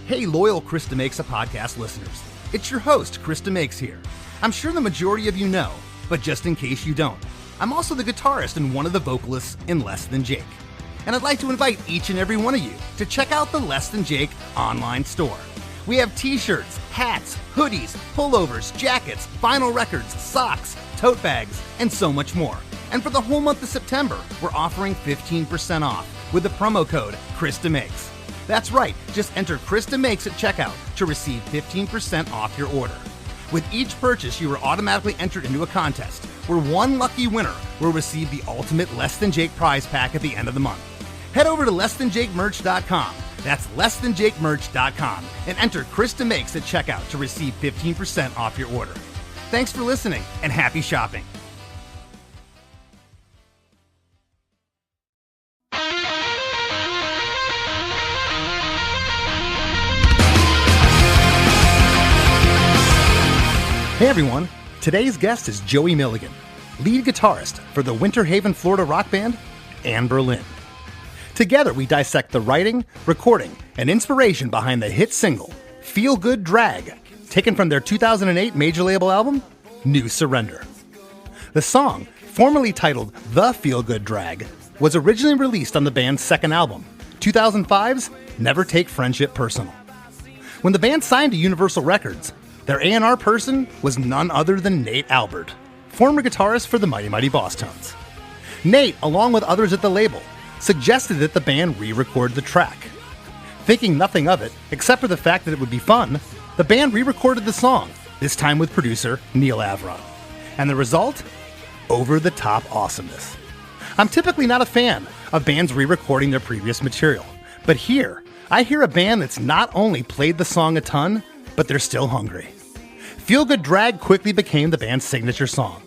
Hey, loyal Chris DeMakes a podcast listeners. It's your host, Chris DeMakes here. I'm sure the majority of you know, but just in case you don't, I'm also the guitarist and one of the vocalists in Less Than Jake. And I'd like to invite each and every one of you to check out the Less Than Jake online store. We have t-shirts, hats, hoodies, pullovers, jackets, vinyl records, socks, tote bags, and so much more. And for the whole month of September, we're offering 15% off with the promo code Chris DeMakes. That's right, just enter Chris DeMakes at checkout to receive 15% off your order. With each purchase, you are automatically entered into a contest where one lucky winner will receive the ultimate Less Than Jake prize pack at the end of the month. Head over to LessThanJakeMerch.com. That's LessThanJakeMerch.com and enter Chris DeMakes at checkout to receive 15% off your order. Thanks for listening and happy shopping. Hey everyone, today's guest is Joey Milligan, lead guitarist for the Winter Haven, Florida rock band, Anberlin. Together we dissect the writing, recording, and inspiration behind the hit single, Feel Good Drag, taken from their 2008 major label album, New Surrender. The song, formerly titled The Feel Good Drag, was originally released on the band's second album, 2005's Never Take Friendship Personal. When the band signed to Universal Records, their A&R person was none other than Nate Albert, former guitarist for the Mighty Mighty Boss Tones. Nate, along with others at the label, suggested that the band re-record the track. Thinking nothing of it, except for the fact that it would be fun, the band re-recorded the song, this time with producer Neil Avron. And the result? Over-the-top awesomeness. I'm typically not a fan of bands re-recording their previous material, but here, I hear a band that's not only played the song a ton, but they're still hungry. Feel Good Drag quickly became the band's signature song,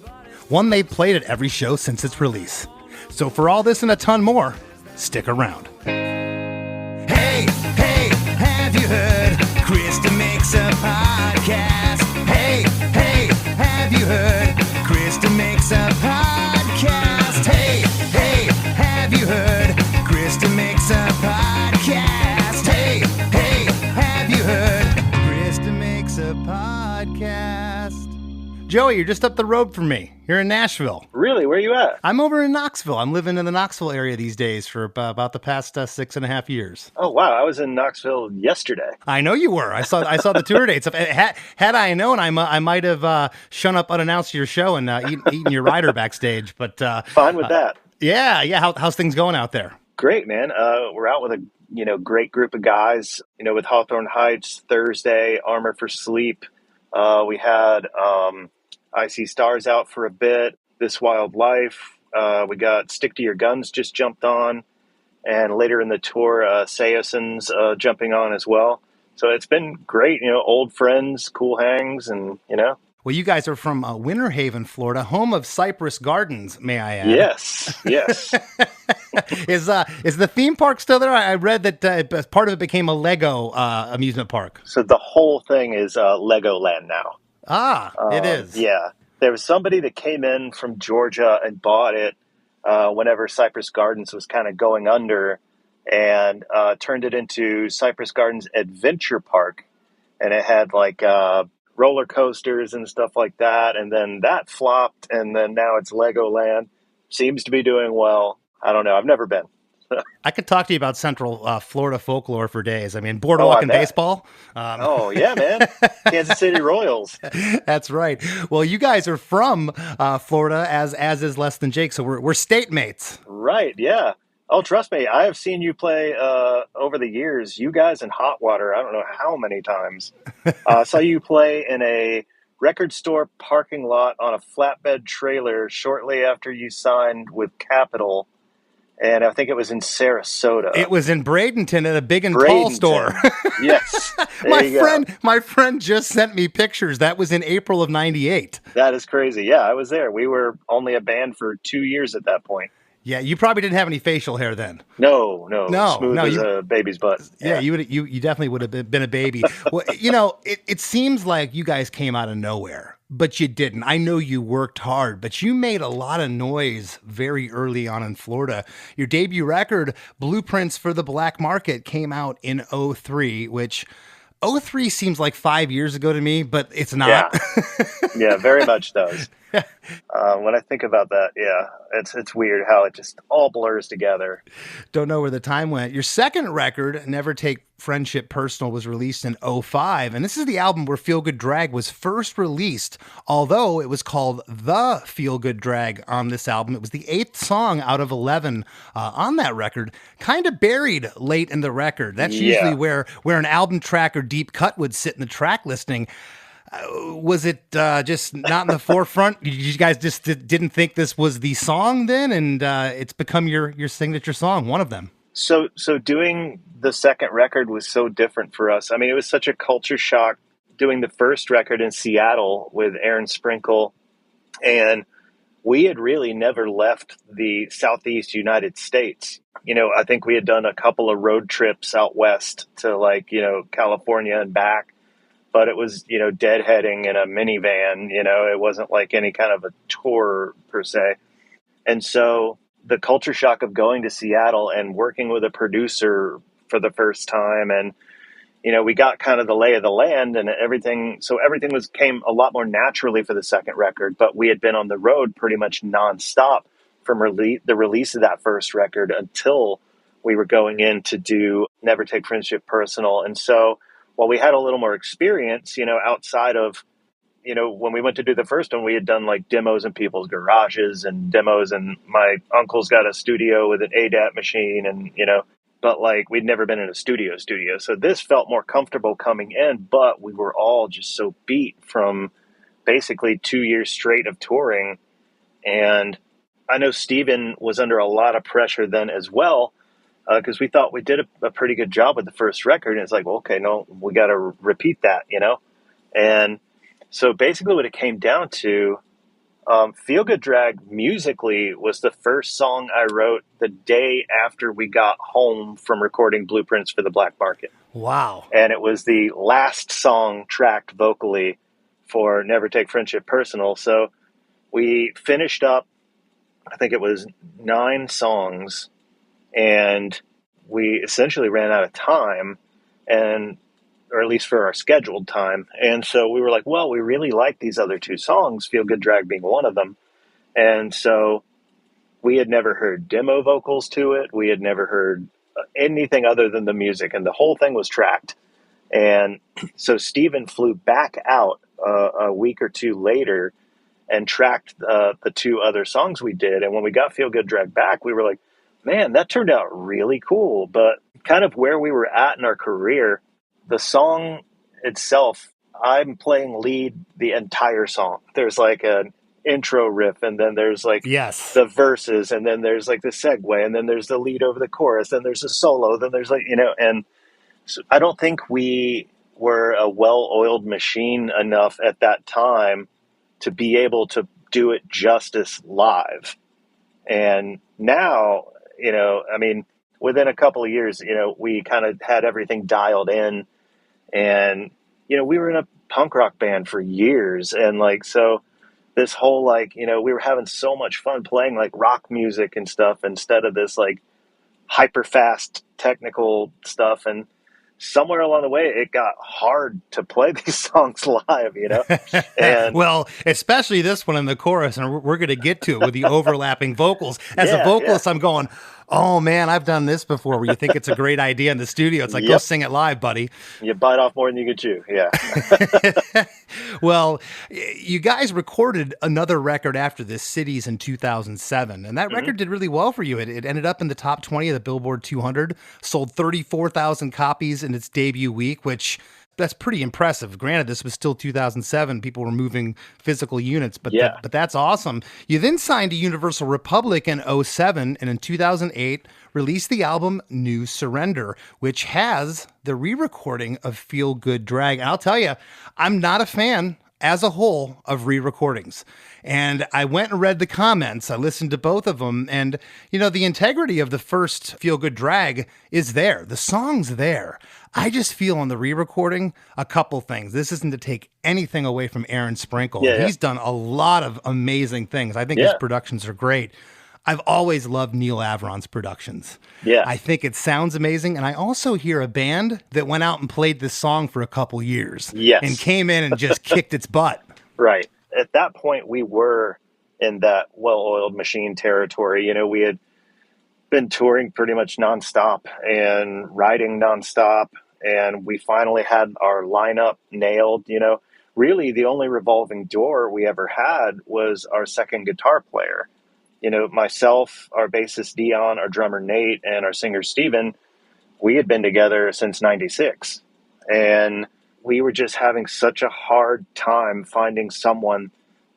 one they've played at every show since its release. So for all this and a ton more, stick around. Hey, hey, have you heard? Chris DeMakes a podcast. Hey, hey, have you heard? Chris DeMakes a podcast. Hey, hey, have you heard? Chris DeMakes a podcast. Hey, hey, have you heard? Chris DeMakes a podcast. Joey, you're just up the road from me. You're in Nashville. Really? Where are you at? I'm over in Knoxville. I'm living in the Knoxville area these days for about the past 6.5 years. Oh, wow. I was in Knoxville yesterday. I know you were. I saw the tour dates. Had I known, I might have shown up unannounced to your show and eaten your rider backstage. But Fine with that. Yeah. How's things going out there? Great, man. We're out with a great group of guys. With Hawthorne Heights Thursday, Armor for Sleep. We had I See Stars out for a bit. This Wild Life. We got Stick to Your Guns just jumped on, and later in the tour, Sayoson's jumping on as well. So it's been great. Old friends, cool hangs, and Well, you guys are from Winter Haven, Florida, home of Cypress Gardens, may I add? Yes. Is the theme park still there? I read that part of it became a Lego amusement park. So the whole thing is Legoland now. It is. Yeah. There was somebody that came in from Georgia and bought it whenever Cypress Gardens was kind of going under, and turned it into Cypress Gardens Adventure Park. And it had roller coasters and stuff like that. And then that flopped, and then now it's Legoland. Seems to be doing well. I don't know. I've never been. I could talk to you about Central Florida folklore for days. I mean, boardwalk and baseball. Oh, yeah, man. Kansas City Royals. That's right. Well, you guys are from Florida, as is Less Than Jake, so we're state mates. Right, yeah. Oh, trust me, I have seen you play over the years. You guys in Hot Water, I don't know how many times. I saw you play in a record store parking lot on a flatbed trailer shortly after you signed with Capitol. And I think it was in Sarasota. It was in Bradenton at a big and tall store. Yes. My friend just sent me pictures. That was in April of '98. That is crazy. Yeah, I was there. We were only a band for 2 years at that point. Yeah, you probably didn't have any facial hair then. No. Smooth as a baby's butt. Yeah, you definitely would have been a baby. Well, it seems like you guys came out of nowhere but you didn't. I know you worked hard, but you made a lot of noise very early on in Florida. Your debut record, Blueprints for the Black Market, came out in '03, which '03 seems like 5 years ago to me, but it's not. Yeah, yeah, very much does. When I think about that, yeah, it's weird how it just all blurs together. Don't know where the time went. Your second record, Never Take Friendship Personal, was released in '05. And this is the album where Feel Good Drag was first released, although it was called The Feel Good Drag on this album. It was the 8th song out of 11 on that record, kind of buried late in the record. That's usually where an album track or deep cut would sit in the track listing. Was it just not in the forefront? You guys just didn't think this was the song then, and it's become your signature song, one of them. So doing the second record was so different for us. I mean, it was such a culture shock doing the first record in Seattle with Aaron Sprinkle, and we had really never left the Southeast United States. I think we had done a couple of road trips out west to California and back. But it was, deadheading in a minivan, it wasn't like any kind of a tour per se. And so the culture shock of going to Seattle and working with a producer for the first time. And, we got kind of the lay of the land and everything. So everything came a lot more naturally for the second record, but we had been on the road pretty much nonstop from the release of that first record until we were going in to do Never Take Friendship Personal. And so, while we had a little more experience, outside of, when we went to do the first one, we had done like demos in people's garages and demos, and my uncle's got a studio with an ADAT machine and, but like we'd never been in a studio. So this felt more comfortable coming in, but we were all just so beat from basically 2 years straight of touring. And I know Steven was under a lot of pressure then as well. Because we thought we did a pretty good job with the first record. And it's like, well, okay, no, we got to repeat that, And so basically what it came down to, Feel Good Drag musically was the first song I wrote the day after we got home from recording Blueprints for the Black Market. Wow. And it was the last song tracked vocally for Never Take Friendship Personal. So we finished up, I think it was 9 songs, and we essentially ran out of time, or at least for our scheduled time. And so we were like, well, we really like these other 2 songs, Feel Good Drag being one of them. And so we had never heard demo vocals to it. We had never heard anything other than the music, and the whole thing was tracked. And so Steven flew back out a week or 2 later and tracked the 2 other songs we did. And when we got Feel Good Drag back, we were like, man, that turned out really cool. But kind of where we were at in our career, the song itself, I'm playing lead the entire song. There's like an intro riff, and then there's like the verses, and then there's like the segue, and then there's the lead over the chorus, then there's a solo, then there's and so I don't think we were a well-oiled machine enough at that time to be able to do it justice live. And now, within a couple of years, we kind of had everything dialed in, and, we were in a punk rock band for years. And so this whole, we were having so much fun playing like rock music and stuff instead of this like hyper fast technical stuff. And somewhere along the way, it got hard to play these songs live, And well, especially this one in the chorus, and we're going to get to it with the overlapping vocals. As a vocalist, I'm going, oh man, I've done this before, where you think it's a great idea in the studio. It's like, go sing it live, buddy. You bite off more than you can chew. Yeah. Well, you guys recorded another record after this, Cities, in 2007. And that record did really well for you. It ended up in the top 20 of the Billboard 200, sold 34,000 copies in its debut week, which that's pretty impressive. Granted, this was still 2007. People were moving physical units, but but that's awesome. You then signed to Universal Republic in '07, and in 2008 released the album New Surrender, which has the re-recording of Feel Good Drag. And I'll tell you, I'm not a fan as a whole of re-recordings. And I went and read the comments. I listened to both of them. And, the integrity of the first Feel Good Drag is there. The song's there. I just feel on the re-recording a couple things. This isn't to take anything away from Aaron Sprinkle. Yeah. He's done a lot of amazing things. I think his productions are great. I've always loved Neil Avron's productions. Yeah. I think it sounds amazing. And I also hear a band that went out and played this song for a couple years. Yes. And came in and just kicked its butt. Right. At that point, we were in that well-oiled machine territory. We had been touring pretty much nonstop and writing nonstop. And we finally had our lineup nailed. Really the only revolving door we ever had was our second guitar player. Myself, our bassist Dion, our drummer Nate, and our singer Steven, we had been together since 96. And we were just having such a hard time finding someone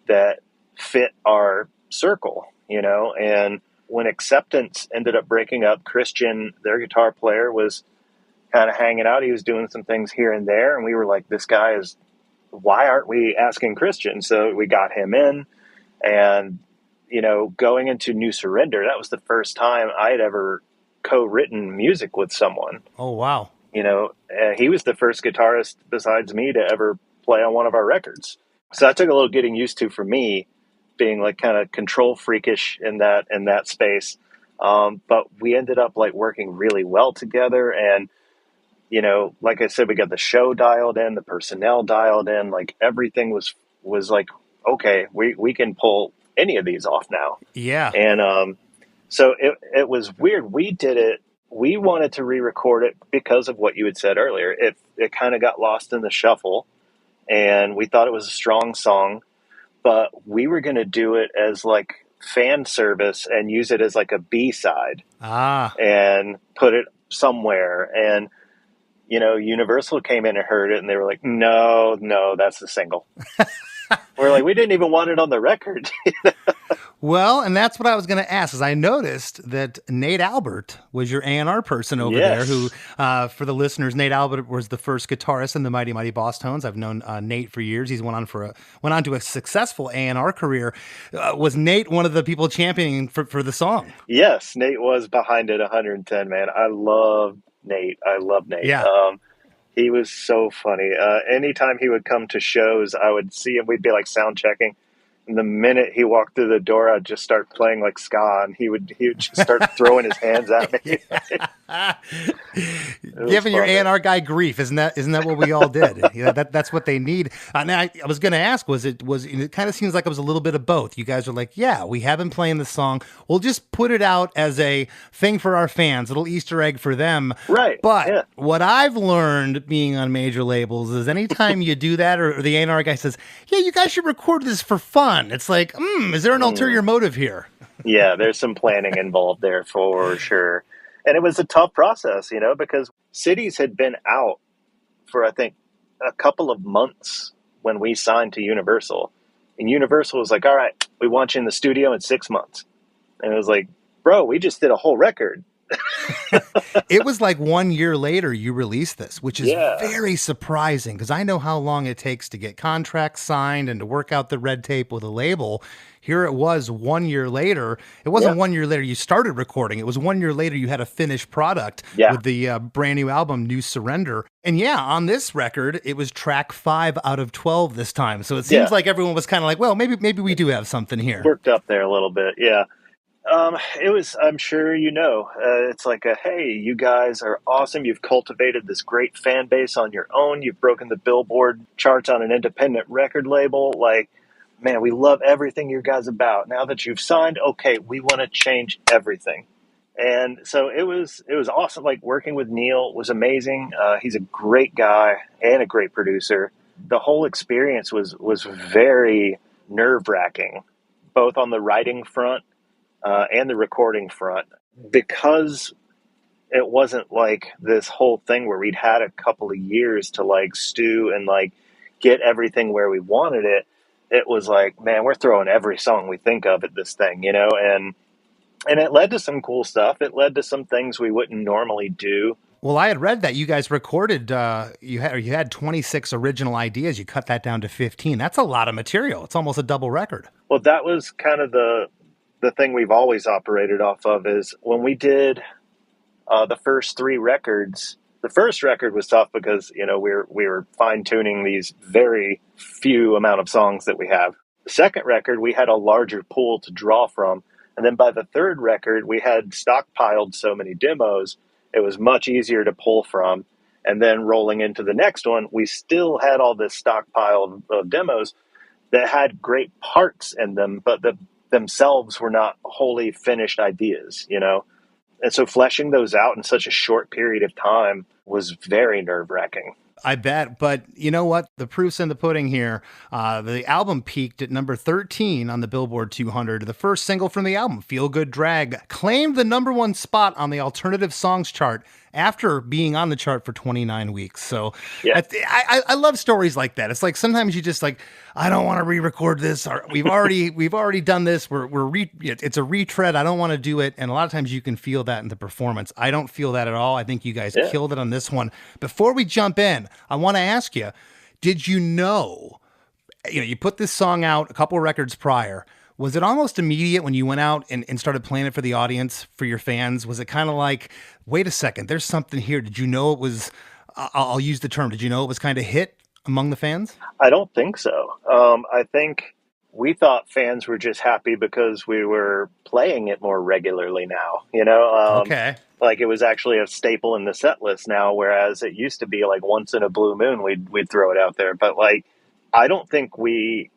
that fit our circle, and when Acceptance ended up breaking up, Christian, their guitar player, was kind of hanging out. He was doing some things here and there. And we were like, why aren't we asking Christian? So we got him in, and going into New Surrender, that was the first time I had ever co-written music with someone. Oh, wow. He was the first guitarist besides me to ever play on one of our records. So that took a little getting used to for me, being like kind of control freakish in that space. But we ended up like working really well together. And, like I said, we got the show dialed in, the personnel dialed in, like everything was like, okay, we can pull any of these off now. Yeah. And so it was weird. We did it. We wanted to re-record it because of what you had said earlier. It kind of got lost in the shuffle, and we thought it was a strong song, but we were going to do it as like fan service and use it as like a B-side and put it somewhere. And, Universal came in and heard it, and they were like, no, that's the single. We're like, we didn't even want it on the record. Well, and that's what I was going to ask, is I noticed that Nate Albert was your A&R person over there, who, for the listeners, Nate Albert was the first guitarist in the Mighty Mighty Boss Tones. I've known Nate for years. He's went on to a successful A&R career. Was Nate one of the people championing for the song? Yes, Nate was behind it 110, man. I love Nate. Yeah. He was so funny. Anytime he would come to shows, I would see him. We'd be like sound checking. And the minute he walked through the door, I'd just start playing like ska, and he would just start throwing his hands at me. Giving your A&R guy grief, isn't that what we all did? That's what they need. Now I was going to ask, it kind of seems like it was a little bit of both. You guys are like, yeah, we have been playing the song. We'll just put it out as a thing for our fans, a little Easter egg for them. Right. But what I've learned being on major labels is anytime you do that, or the A&R guy says, yeah, you guys should record this for fun. It's like, is there an ulterior motive here? Yeah, there's some planning involved there for sure. And it was a tough process, because Cities had been out for, I think, a couple of months when we signed to Universal. And Universal was like, all right, we want you in the studio in 6 months. And it was like, bro, we just did a whole record. It was like 1 year later you released this, which is very surprising, because I know how long it takes to get contracts signed and to work out the red tape with a label. Here it was 1 year later. It wasn't 1 year later you started recording. It was 1 year later you had a finished product with the brand new album, New Surrender. And on this record, it was track 5 out of 12 this time. So it seems like everyone was kind of like, well, maybe we do have something here. Worked up there a little bit, yeah. It was, I'm sure it's like hey, you guys are awesome. You've cultivated this great fan base on your own. You've broken the Billboard charts on an independent record label. Like, man, we love everything you guys about. Now that you've signed, okay, we want to change everything. And so it was awesome. Like, working with Neil was amazing. He's a great guy and a great producer. The whole experience was very nerve-wracking, both on the writing front and the recording front, because it wasn't like this whole thing where we'd had a couple of years to like stew and like get everything where we wanted it. It was like, man, we're throwing every song we think of at this thing, and it led to some cool stuff. It led to some things we wouldn't normally do. Well, I had read that you guys recorded, you had 26 original ideas. You cut that down to 15. That's a lot of material. It's almost a double record. Well, that was kind of the thing we've always operated off of is when we did the first 3 records. The first record was tough because, we were fine tuning these very few amount of songs that we have. The second record, we had a larger pool to draw from. And then by the third record, we had stockpiled so many demos, it was much easier to pull from. And then rolling into the next one, we still had all this stockpile of demos that had great parts in them, but themselves were not wholly finished ideas, And so fleshing those out in such a short period of time was very nerve-wracking. I bet. But you know what? The proof's in the pudding here. The album peaked at number 13 on the Billboard 200. The first single from the album, Feel Good Drag, claimed the number 1 spot on the alternative songs chart after being on the chart for 29 weeks. So yeah. I love stories like that. It's like sometimes you just like, I don't want to re-record this. Or we've already done this. It's a retread. I don't want to do it. And a lot of times you can feel that in the performance. I don't feel that at all. I think you guys killed it on this one. Before we jump in, I want to ask you, did you know, you put this song out a couple of records prior. Was it almost immediate when you went out and started playing it for the audience, for your fans? Was it kind of like, wait a second, there's something here. Did you know it was, I'll use the term, did you know it was kind of hit among the fans? I don't think so. I think we thought fans were just happy because we were playing it more regularly now, Okay. Like it was actually a staple in the set list now, whereas it used to be like once in a blue moon, we'd throw it out there. But like, I don't think we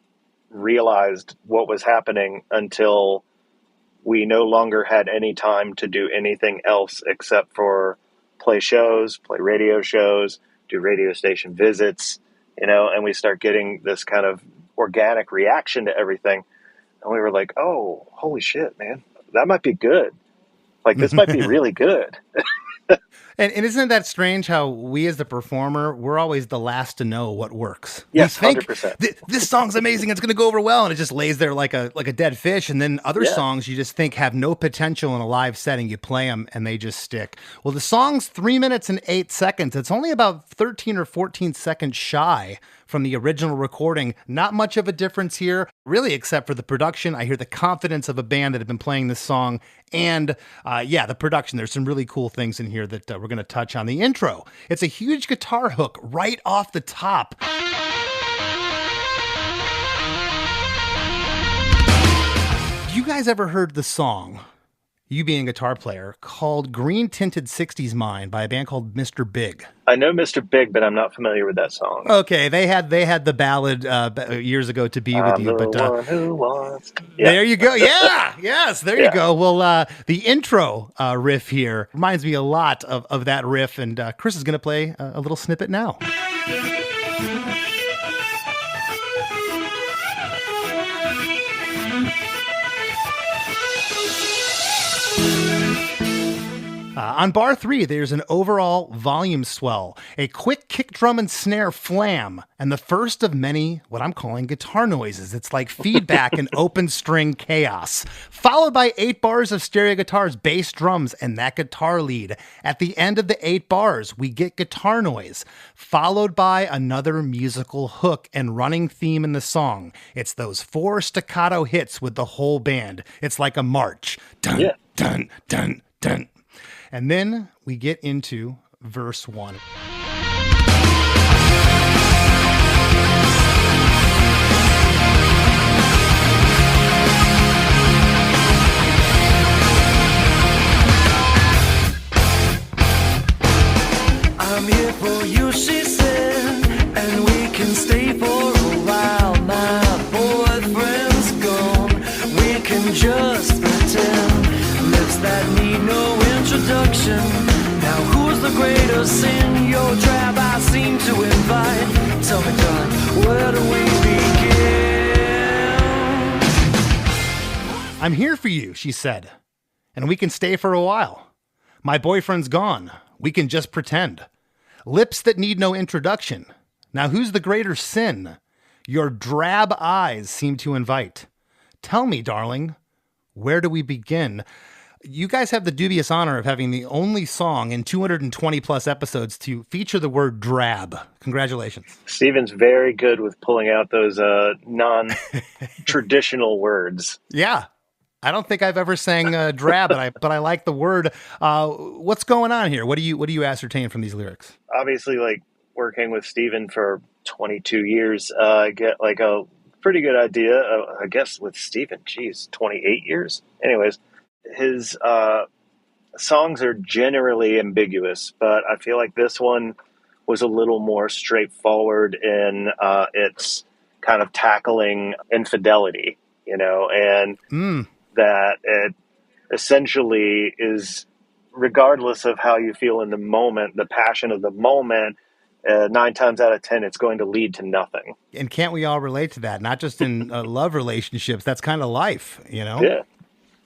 realized what was happening until we no longer had any time to do anything else except for play shows, play radio shows, do radio station visits, and we start getting this kind of organic reaction to everything. And we were like, oh, holy shit, man, that might be good. Like, this might be really good. And isn't that strange how we as the performer, we're always the last to know what works? Yes, we think 100%. This song's amazing, it's going to go over well, and it just lays there like a dead fish. And then other songs you just think have no potential in a live setting. You play them and they just stick. Well, the song's 3 minutes and 8 seconds. It's only about 13 or 14 seconds shy from the original recording. Not much of a difference here, really, except for the production. I hear the confidence of a band that have been playing this song. And the production, there's some really cool things in here that we're going to touch on. The intro, it's a huge guitar hook right off the top. You guys ever heard the song, you being a guitar player, called Green Tinted 60s Mind by a band called Mr. Big? I know Mr. Big, but I'm not familiar with that song. Okay, they had the ballad years ago, To Be With You. But one who wants... There you go. Yeah, yes, there you go. Well, the intro riff here reminds me a lot of that riff, and Chris is going to play a little snippet now. On bar 3, there's an overall volume swell, a quick kick drum and snare flam, and the first of many what I'm calling guitar noises. It's like feedback and open string chaos, followed by 8 bars of stereo guitars, bass, drums, and that guitar lead. At the end of the 8 bars, we get guitar noise, followed by another musical hook and running theme in the song. It's those 4 staccato hits with the whole band. It's like a march. Dun, dun, dun, dun. And then we get into verse 1. I'm here for you, she said, and we can stay for a while. My boyfriend's gone, we can just pretend. Lips that need no introduction. Now who's the greatest in your trap I seem to invite? Tell me, darling, where do we begin? I'm here for you, she said, and we can stay for a while. My boyfriend's gone. We can just pretend. Lips that need no introduction. Now who's the greater sin? Your drab eyes seem to invite. Tell me, darling, where do we begin? You guys have the dubious honor of having the only song in 220 plus episodes to feature the word drab. Congratulations. Steven's very good with pulling out those non-traditional words. Yeah. I don't think I've ever sang drab, but I like the word. What's going on here? What do you ascertain from these lyrics? Obviously, like working with Steven for 22 years, I get like a pretty good idea. I guess with Steven, 28 years. Anyways, his songs are generally ambiguous, but I feel like this one was a little more straightforward in its kind of tackling infidelity, and that it essentially is, regardless of how you feel in the moment, the passion of the moment, 9 times out of 10, it's going to lead to nothing. And can't we all relate to that? Not just in love relationships. That's kind of life, Yeah.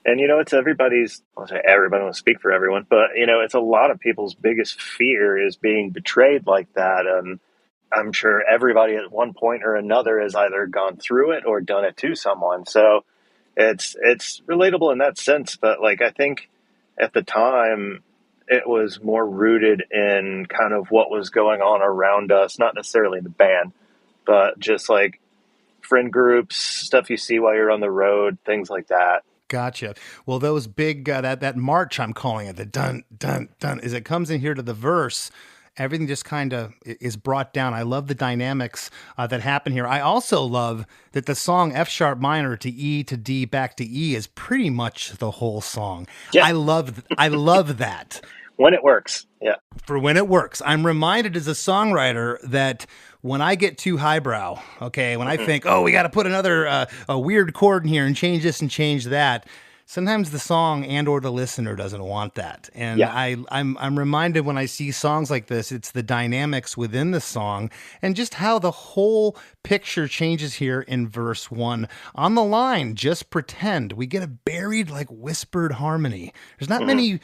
And, it's everybody's, I'll say everybody, I don't speak for everyone, but, it's a lot of people's biggest fear is being betrayed like that. And I'm sure everybody at one point or another has either gone through it or done it to someone. So it's relatable in that sense. But like, I think at the time it was more rooted in kind of what was going on around us, not necessarily the band, but just like friend groups, stuff you see while you're on the road, things like that. Gotcha. Well, those big, that march, I'm calling it, the dun, dun, dun, as it comes in here to the verse, everything just kind of is brought down. I love the dynamics that happen here. I also love that the song F sharp minor to E to D back to E is pretty much the whole song. Yeah. I love that. When it works. Yeah. For when it works. I'm reminded as a songwriter that when I get too highbrow, okay, when I think, we got to put another a weird chord in here and change this and change that, sometimes the song and or the listener doesn't want that. And yeah. I'm reminded when I see songs like this, it's the dynamics within the song and just how the whole picture changes here in verse 1. On the line, just pretend, we get a buried, like whispered harmony. There's not many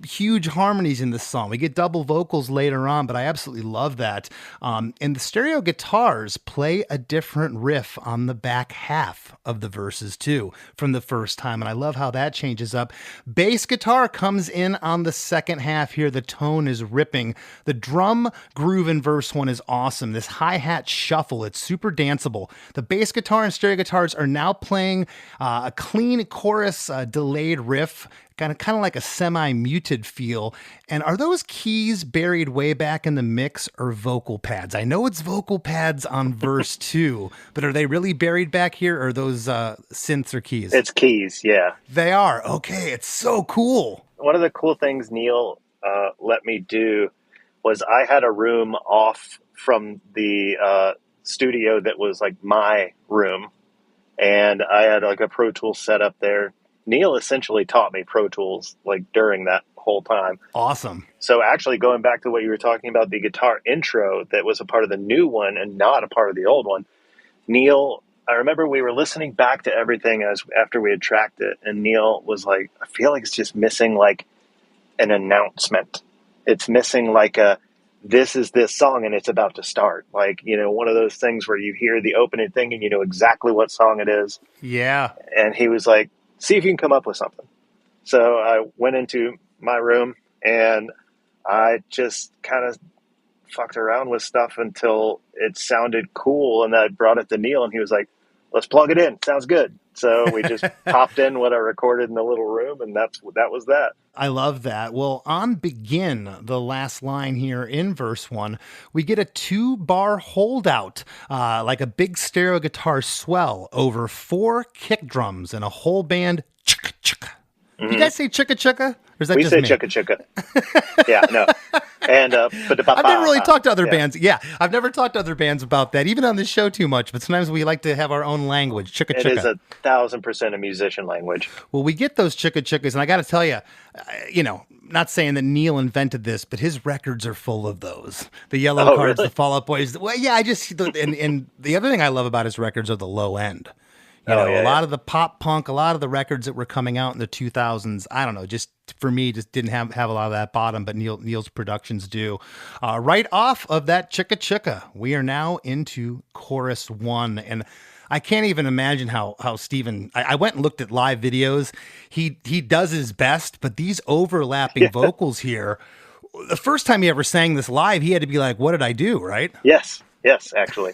huge harmonies in this song. We get double vocals later on, but I absolutely love that. And the stereo guitars play a different riff on the back half of the verses too from the first time. And I love how that changes up. Bass guitar comes in on the second half here. The tone is ripping. The drum groove in verse 1 is awesome. This hi-hat shuffle, it's super danceable. The bass guitar and stereo guitars are now playing a clean chorus, delayed riff, kind of like a semi-muted feel. And are those keys buried way back in the mix or vocal pads? I know it's vocal pads on verse 2, but are they really buried back here or are those synths or keys? It's keys, yeah. They are. Okay, it's so cool. One of the cool things Neil let me do was I had a room off from the studio that was like my room, and I had like a Pro Tools set up there. Neil essentially taught me Pro Tools like during that whole time. Awesome. So actually going back to what you were talking about, the guitar intro that was a part of the new one and not a part of the old one, Neil, I remember we were listening back to everything after we had tracked it, and Neil was like, I feel like it's just missing like an announcement. It's missing like this is this song and it's about to start. Like, one of those things where you hear the opening thing and you know exactly what song it is. Yeah. And he was like, see if you can come up with something. So I went into my room and I just kind of fucked around with stuff until it sounded cool. And I brought it to Neil and he was like, let's plug it in. Sounds good. So we just popped in what I recorded in the little room, and that was that. I love that. Well, on begin, the last line here in verse 1, we get a 2-bar holdout, like a big stereo guitar swell over 4 kick drums and a whole band chicka chicka. You guys say chicka chicka? Or is that we just say me? chicka chicka. Yeah, no. And but I've never really talked to other bands. Yeah, I've never talked to other bands about that, even on this show too much. But sometimes we like to have our own language. Chicka chicka. It is 1,000% a musician language. Well, we get those chicka chickas, and I got to tell you, not saying that Neil invented this, but his records are full of those. The Yellow Cards, really? The Fall Out Boys. Well, yeah, and the other thing I love about his records are the low end. A lot of the pop punk, a lot of the records that were coming out in the 2000s, I don't know, just for me, just didn't have a lot of that bottom, but Neil's productions do. Right off of that chicka chicka, we are now into chorus 1. And I can't even imagine how Steven, I went and looked at live videos. He does his best, but these overlapping vocals here, the first time he ever sang this live, he had to be like, what did I do? Right? Yes, actually.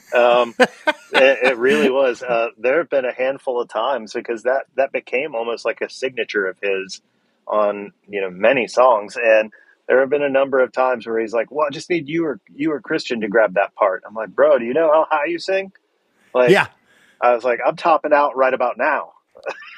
It really was. There have been a handful of times because that became almost like a signature of his on, many songs. And there have been a number of times where he's like, well, I just need you or Christian to grab that part. I'm like, bro, do you know how high you sing? Like, Yeah. I was like, I'm topping out right about now.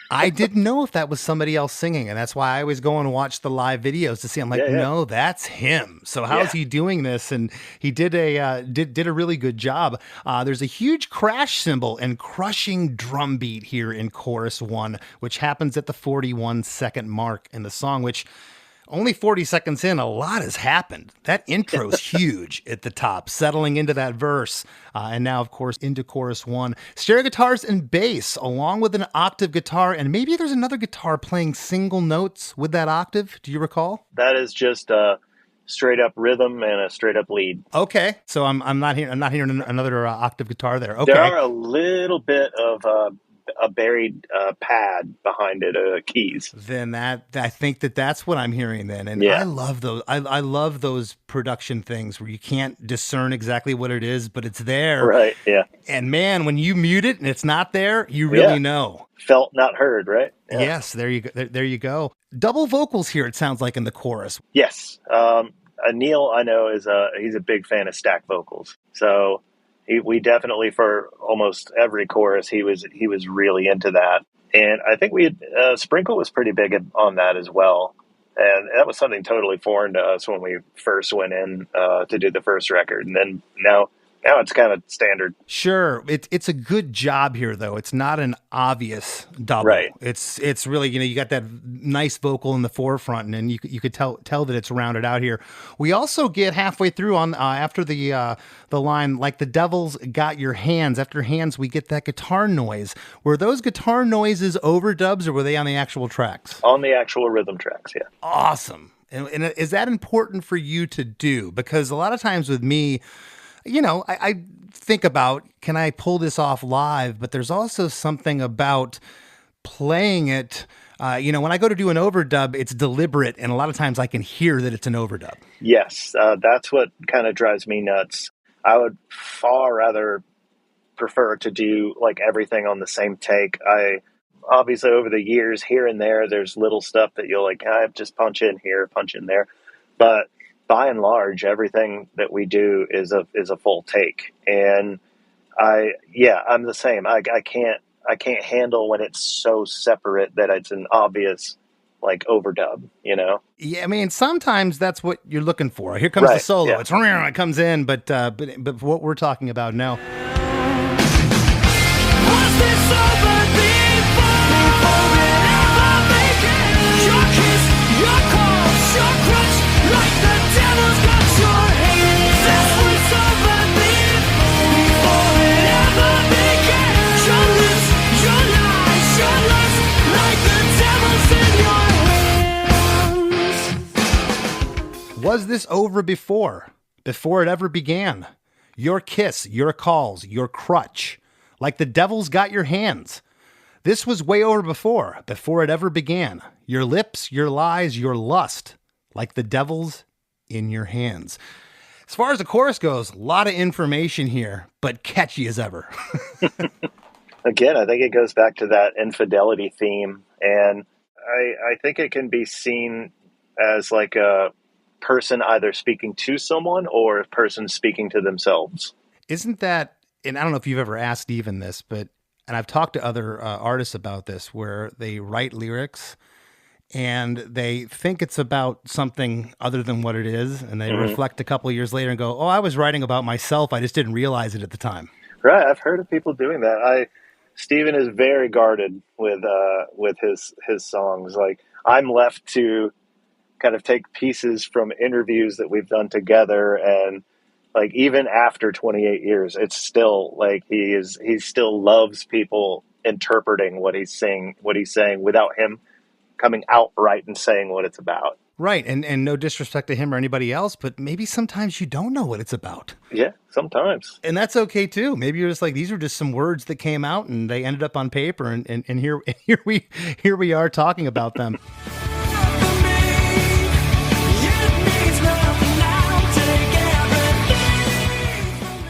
I didn't know if that was somebody else singing, and that's why I always go and watch the live videos to see. I'm like, no, that's him. So how's he doing this? And he did a really good job. There's a huge crash cymbal and crushing drum beat here in chorus 1, which happens at the 41-second mark in the song, which only 40 seconds in, a lot has happened. That intro's huge at the top, settling into that verse. And now, of course, into chorus 1. Stereo guitars and bass, along with an octave guitar. And maybe there's another guitar playing single notes with that octave. Do you recall? That is just a straight up rhythm and a straight up lead. Okay. So I'm not hearing another octave guitar there. Okay. There are a little bit of a buried pad behind it, keys. Then I think that's what I'm hearing then. And I love those. I love those production things where you can't discern exactly what it is, but it's there. Right. Yeah. And man, when you mute it and it's not there, you really know. Felt, not heard, right? Yeah. Yes. There you go. There you go. Double vocals here, it sounds like, in the chorus. Yes. Neil, I know, he's a big fan of stack vocals. So we definitely, for almost every chorus, he was really into that. And I think Sprinkle was pretty big on that as well. And that was something totally foreign to us when we first went in to do the first record. And then now it's kind of standard. Sure. It's a good job here, though. It's not an obvious double. Right. It's really, you got that nice vocal in the forefront, and then you could tell that it's rounded out here. We also get halfway through on after the line, like the devil's got your hands. After hands, we get that guitar noise. Were those guitar noises overdubs, or were they on the actual tracks? On the actual rhythm tracks, yeah. Awesome. And is that important for you to do? Because a lot of times with me, I think about, can I pull this off live? But there's also something about playing it. When I go to do an overdub, it's deliberate. And a lot of times I can hear that it's an overdub. Yes, that's what kind of drives me nuts. I would far rather prefer to do like everything on the same take. Obviously, over the years, here and there's little stuff that you'll just punch in here, punch in there. But by and large, everything that we do is a full take. And I'm the same. I can't handle when it's so separate that it's an obvious like overdub, Yeah, I mean, sometimes that's what you're looking for. Here comes the solo. Yeah. It comes in, but what we're talking about now. Was this over before it ever began? Your kiss, your calls, your crutch, like the devil's got your hands. This was over before it ever began. Your lips, your lies, your lust, like the devil's in your hands. Was this over before it ever began? Your kiss, your calls, your crutch, like the devil's got your hands. This was way over before it ever began. Your lips, your lies, your lust, like the devil's in your hands. As far as the chorus goes, a lot of information here, but catchy as ever. Again, I think it goes back to that infidelity theme. And I think it can be seen as like a person either speaking to someone or a person speaking to themselves. Isn't that, and I don't know if you've ever asked Steven this, and I've talked to other artists about this, where they write lyrics and they think it's about something other than what it is. And they reflect a couple of years later and go, oh, I was writing about myself. I just didn't realize it at the time. Right. I've heard of people doing that. Steven is very guarded with his songs. Like, I'm left to kind of take pieces from interviews that we've done together, and like even after 28 years, it's still like he still loves people interpreting what he's saying without him coming outright and saying what it's about. Right. And no disrespect to him or anybody else, but maybe sometimes you don't know what it's about. Yeah, sometimes. And that's okay too. Maybe you're just like, these are just some words that came out and they ended up on paper, and here we are talking about them.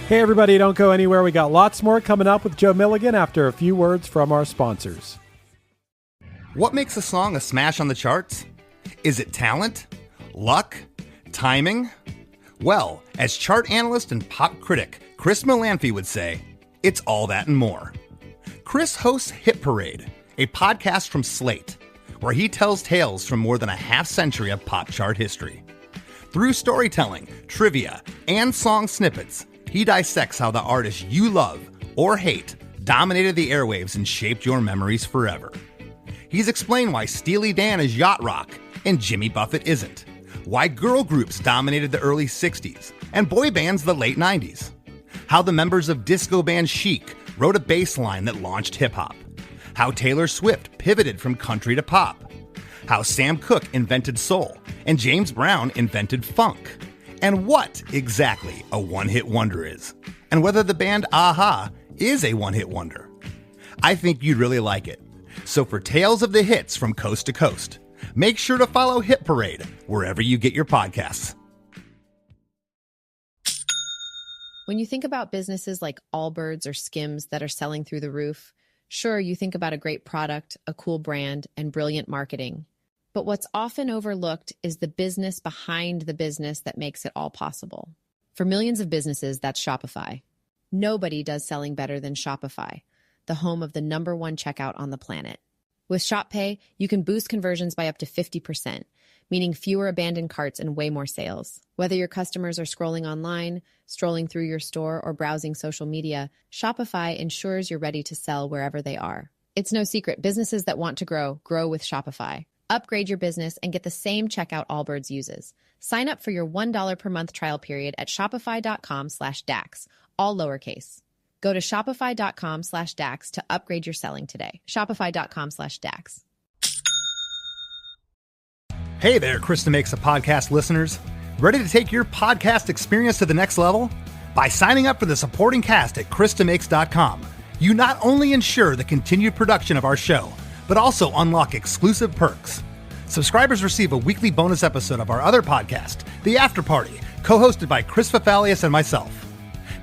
Hey everybody, don't go anywhere. We got lots more coming up with Joe Milligan after a few words from our sponsors. What makes a song a smash on the charts? Is it talent? Luck? Timing? Well, as chart analyst and pop critic Chris DeMakes would say, it's all that and more. Chris hosts Hit Parade, a podcast from Slate, where he tells tales from more than a half century of pop chart history. Through storytelling, trivia, and song snippets, he dissects how the artists you love or hate dominated the airwaves and shaped your memories forever. He's explained why Steely Dan is yacht rock and Jimmy Buffett isn't, why girl groups dominated the early 60s and boy bands the late 90s, how the members of disco band Chic wrote a bass line that launched hip-hop, how Taylor Swift pivoted from country to pop, how Sam Cooke invented soul and James Brown invented funk, and what exactly a one-hit wonder is, and whether the band Aha is a one-hit wonder. I think you'd really like it. So for tales of the hits from coast to coast, make sure to follow Hit Parade wherever you get your podcasts. When you think about businesses like Allbirds or Skims that are selling through the roof, sure, you think about a great product, a cool brand, and brilliant marketing. But what's often overlooked is the business behind the business that makes it all possible. For millions of businesses, that's Shopify. Nobody does selling better than Shopify, the home of the #1 checkout on the planet. With Shop Pay, you can boost conversions by up to 50%, meaning fewer abandoned carts and way more sales. Whether your customers are scrolling online, strolling through your store, or browsing social media, Shopify ensures you're ready to sell wherever they are. It's no secret, businesses that want to grow, grow with Shopify. Upgrade your business and get the same checkout Allbirds uses. Sign up for your $1 per month trial period at shopify.com/DAX, all lowercase. Go to shopify.com/DAX to upgrade your selling today. Shopify.com/DAX. Hey there, Chris DeMakes podcast listeners. Ready to take your podcast experience to the next level? By signing up for the supporting cast at chrisdemakes.com, you not only ensure the continued production of our show, but also unlock exclusive perks. Subscribers receive a weekly bonus episode of our other podcast, The After Party, co-hosted by Chris Fafalius and myself.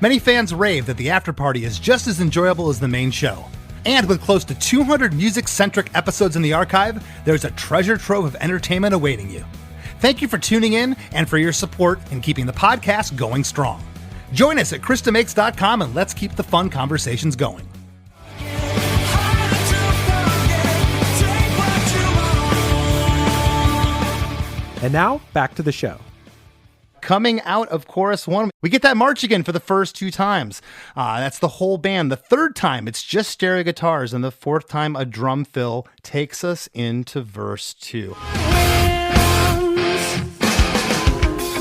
Many fans rave that The After Party is just as enjoyable as the main show. And with close to 200 music-centric episodes in the archive, there's a treasure trove of entertainment awaiting you. Thank you for tuning in and for your support in keeping the podcast going strong. Join us at chrisdemakes.com and let's keep the fun conversations going. And now, back to the show. Coming out of chorus one, we get that march again for the first 2 times. That's the whole band. The 3rd time, it's just stereo guitars. And the 4th time, a drum fill takes us into verse 2.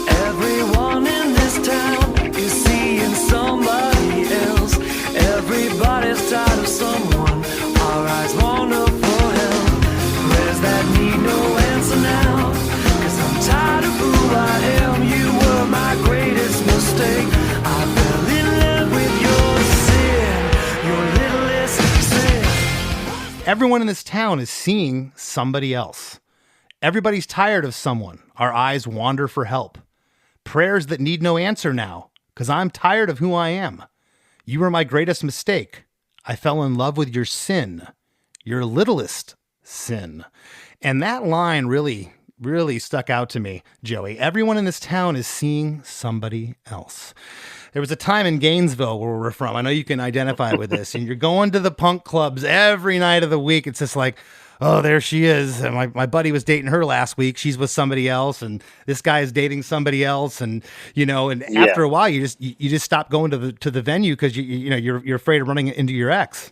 Everyone in this town is seeing somebody else. Everybody's tired of someone. Our eyes wander for help. Where's that need no answer now? 'Cause I'm tired of who I am. You were my greatest mistake. I fell in love with your sin, your littlest sin. Everyone in this town is seeing somebody else. Everybody's tired of someone. Our eyes wander for help. Prayers that need no answer now, 'cause I'm tired of who I am. You were my greatest mistake. I fell in love with your sin, your littlest sin. And that line really stuck out to me, Joey. Everyone in this town is seeing somebody else. There was a time in Gainesville where we're from. I know you can identify with this. And you're going to the punk clubs every night of the week. It's just like, oh, there she is. And my buddy was dating her last week. She's with somebody else. And this guy is dating somebody else. And, after a while, you just stop going to the venue because you're afraid of running into your ex.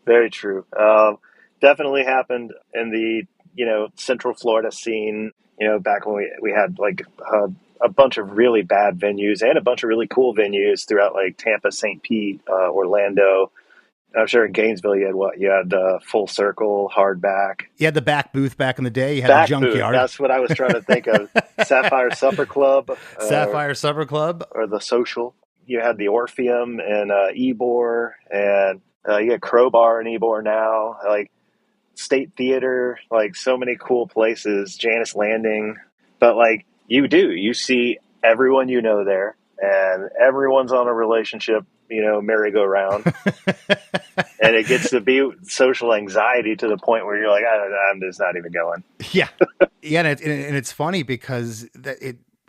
Very true. Definitely happened in the, Central Florida scene, back when we had like a bunch of really bad venues and a bunch of really cool venues throughout like Tampa, St. Pete, Orlando. I'm sure in Gainesville you had what? You had Full Circle, Hardback. You had the back booth back in the day. You had the Back booth. junkyard. That's what I was trying to think of. Sapphire Supper Club. Sapphire Supper Club. Or the Social. You had the Orpheum and Ybor, and you had Crowbar and Ybor now. Like State Theater, like so many cool places. Janice Landing. But like you see everyone you know there, and everyone's on a relationship, merry-go-round. And it gets to be social anxiety to the point where you're like, I'm just not even going. Yeah. Yeah. And it's funny because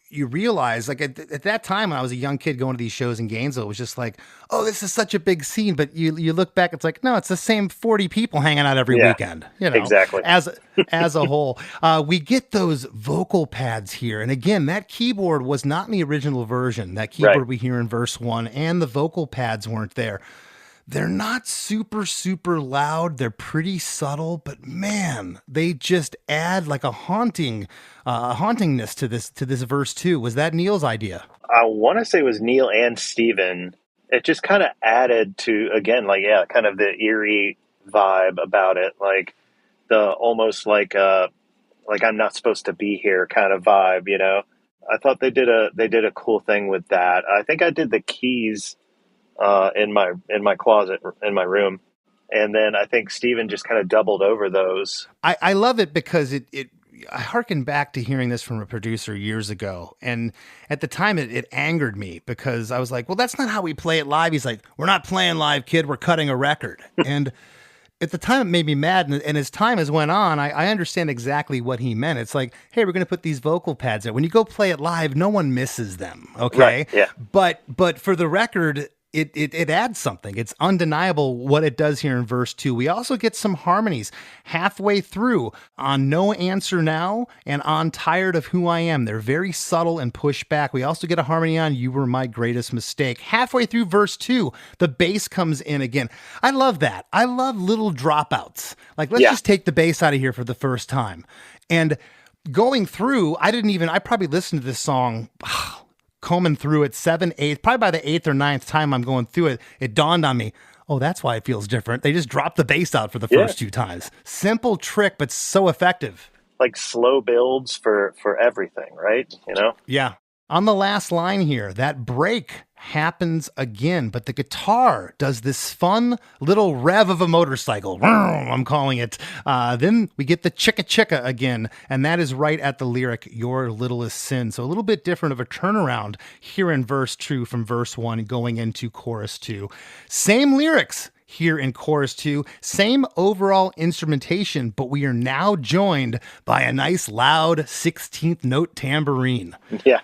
you realize, like at that time when I was a young kid going to these shows in Gainesville, it was just like, oh, this is such a big scene. But you look back, it's like, no, it's the same 40 people hanging out every weekend. Exactly. As a whole, we get those vocal pads here. And again, that keyboard was not in the original version. That keyboard we hear in verse 1 and the vocal pads weren't there. They're not super, super loud. They're pretty subtle, but man, they just add like a hauntingness to this verse too. Was that Neil's idea? I want to say it was Neil and Steven. It just kind of added to, again, kind of the eerie vibe about it. Like the almost like I'm not supposed to be here kind of vibe, I thought they did a cool thing with that. I think I did the keys in my closet in my room, and then I think Steven just kind of doubled over those. I love it because I harken back to hearing this from a producer years ago, and at the time it angered me because I was like, well, that's not how we play it live. He's like, we're not playing live, kid, we're cutting a record. And at the time it made me mad, and as time has went on, I understand exactly what he meant. It's like, hey, we're going to put these vocal pads there. When you go play it live, no one misses them, okay? Right, yeah. But for the record, it adds something. It's undeniable what it does here in verse 2. We also get some harmonies halfway through on No Answer Now and on Tired of Who I Am. They're very subtle and push back. We also get a harmony on You Were My Greatest Mistake. Halfway through verse 2, the bass comes in again. I love that. I love little dropouts. Like, let's just take the bass out of here for the first time. And going through, I probably listened to this song combing through it 7, 8, probably by the 8th or 9th time I'm going through it, it dawned on me, oh, that's why it feels different. They just dropped the bass out for the first 2 times. Simple trick, but so effective. Like slow builds for everything, right? Yeah. On the last line here, that break happens again, but the guitar does this fun little rev of a motorcycle. I'm calling it. Then we get the chicka chicka again, and that is right at the lyric, your littlest sin. So a little bit different of a turnaround here in verse 2 from verse 1 going into chorus 2. Same lyrics here in chorus 2, same overall instrumentation, but we are now joined by a nice loud 16th note tambourine. Yeah.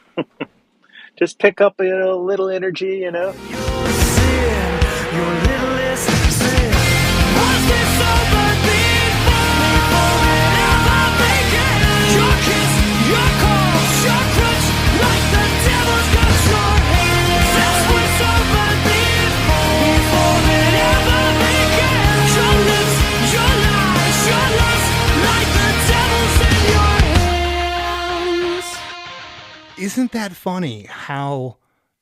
Just pick up a little energy, Your sin, your littlest sin. Was this over before it ever began? Your kiss, your calls, your crutch, like the devil's got your hand. This was over before it ever began. Your lips, your lies, your lust, like the devil's in your hands. Isn't that funny how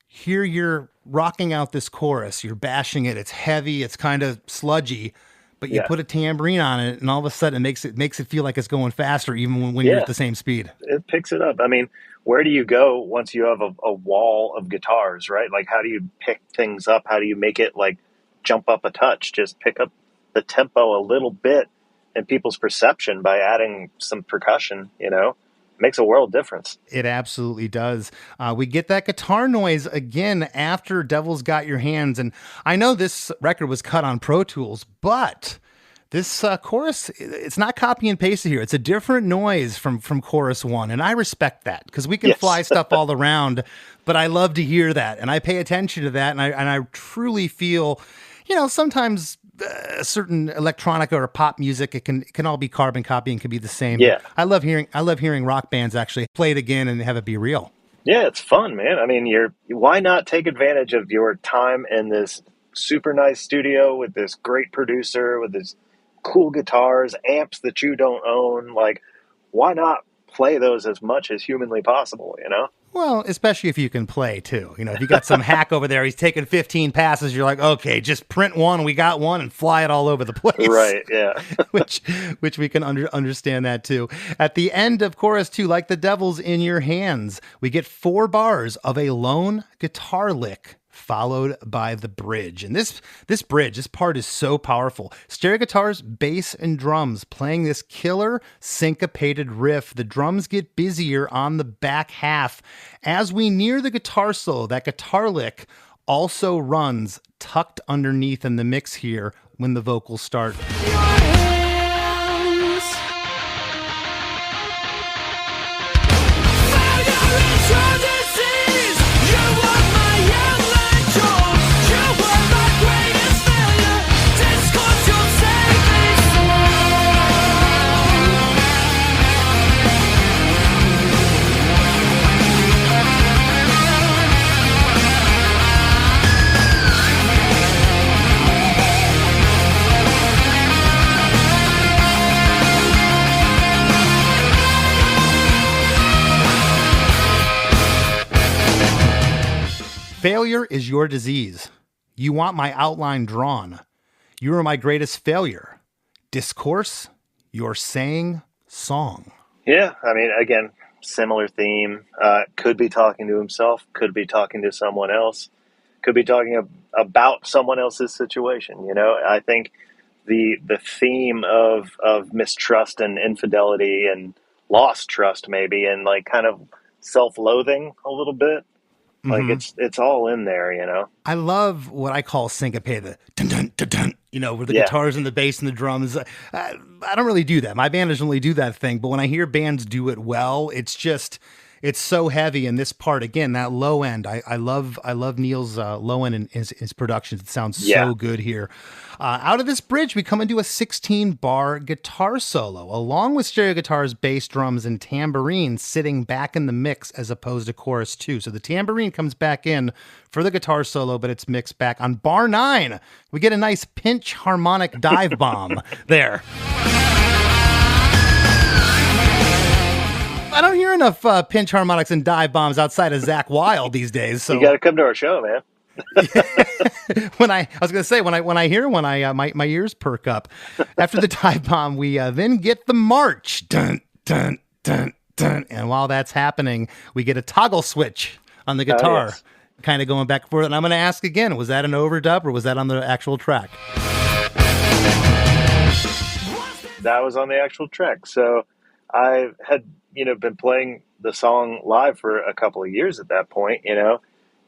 here you're rocking out this chorus, you're bashing it, it's heavy, it's kind of sludgy, but you put a tambourine on it and all of a sudden it makes it feel like it's going faster even when you're at the same speed. It picks it up. I mean, where do you go once you have a wall of guitars, right? Like, how do you pick things up? How do you make it like jump up a touch? Just pick up the tempo a little bit and people's perception by adding some percussion, makes a world difference. It absolutely does. We get that guitar noise again after Devil's Got Your Hands. And I know this record was cut on Pro Tools, but this chorus, it's not copy and pasted here. It's a different noise from chorus 1. And I respect that because we can fly stuff all around, but I love to hear that. And I pay attention to that. And I truly feel, sometimes certain electronica or pop music, it can all be carbon copy and can be the same. Yeah. I love hearing rock bands actually play it again and have it be real. Yeah, it's fun, man. I mean, why not take advantage of your time in this super nice studio with this great producer, with this cool guitars, amps that you don't own? Like, why not play those as much as humanly possible, Well, especially if you can play too. You know, if you got some hack over there, he's taking 15 passes, you're like, okay, just print one, we got one, and fly it all over the place. Right, yeah. which we can understand that too. At the end of chorus 2, like the devil's in your hands, we get 4 bars of a lone guitar lick followed by the bridge. And this part is so powerful. Stereo guitars, bass, and drums playing this killer syncopated riff. The drums get busier on the back half. As we near the guitar solo, that guitar lick also runs tucked underneath in the mix here when the vocals start. Failure is your disease. You want my outline drawn. You are my greatest failure. Discourse, your saying song. Yeah, I mean, again, similar theme. Could be talking to himself, could be talking to someone else, could be talking about someone else's situation. You know, I think the theme of mistrust and infidelity and lost trust maybe, and like kind of self-loathing a little bit. Like it's all in there, you know. I love what I call syncopated, dun dun dun dun. You know, where the guitars and the bass and the drums. I don't really do that. My band doesn't really do that thing. But when I hear bands do it well, it's so heavy. And this part again, that low end, I love Neil's low end in his productions. It sounds so good here. Out of this bridge, we come into a 16-bar guitar solo, along with stereo guitars, bass, drums, and tambourine sitting back in the mix as opposed to chorus 2. So the tambourine comes back in for the guitar solo, but it's mixed back. On bar 9, we get a nice pinch harmonic dive bomb there. I don't hear enough pinch harmonics and dive bombs outside of Zakk Wylde these days. So you got to come to our show, man. when I hear one, my ears perk up. After the dive bomb, we then get the march, dun dun dun dun, and while that's happening, we get a toggle switch on the guitar, kind of going back and forth. And I'm going to ask again: was that an overdub or was that on the actual track? That was on the actual track. So I had been playing the song live for a couple of years at that point,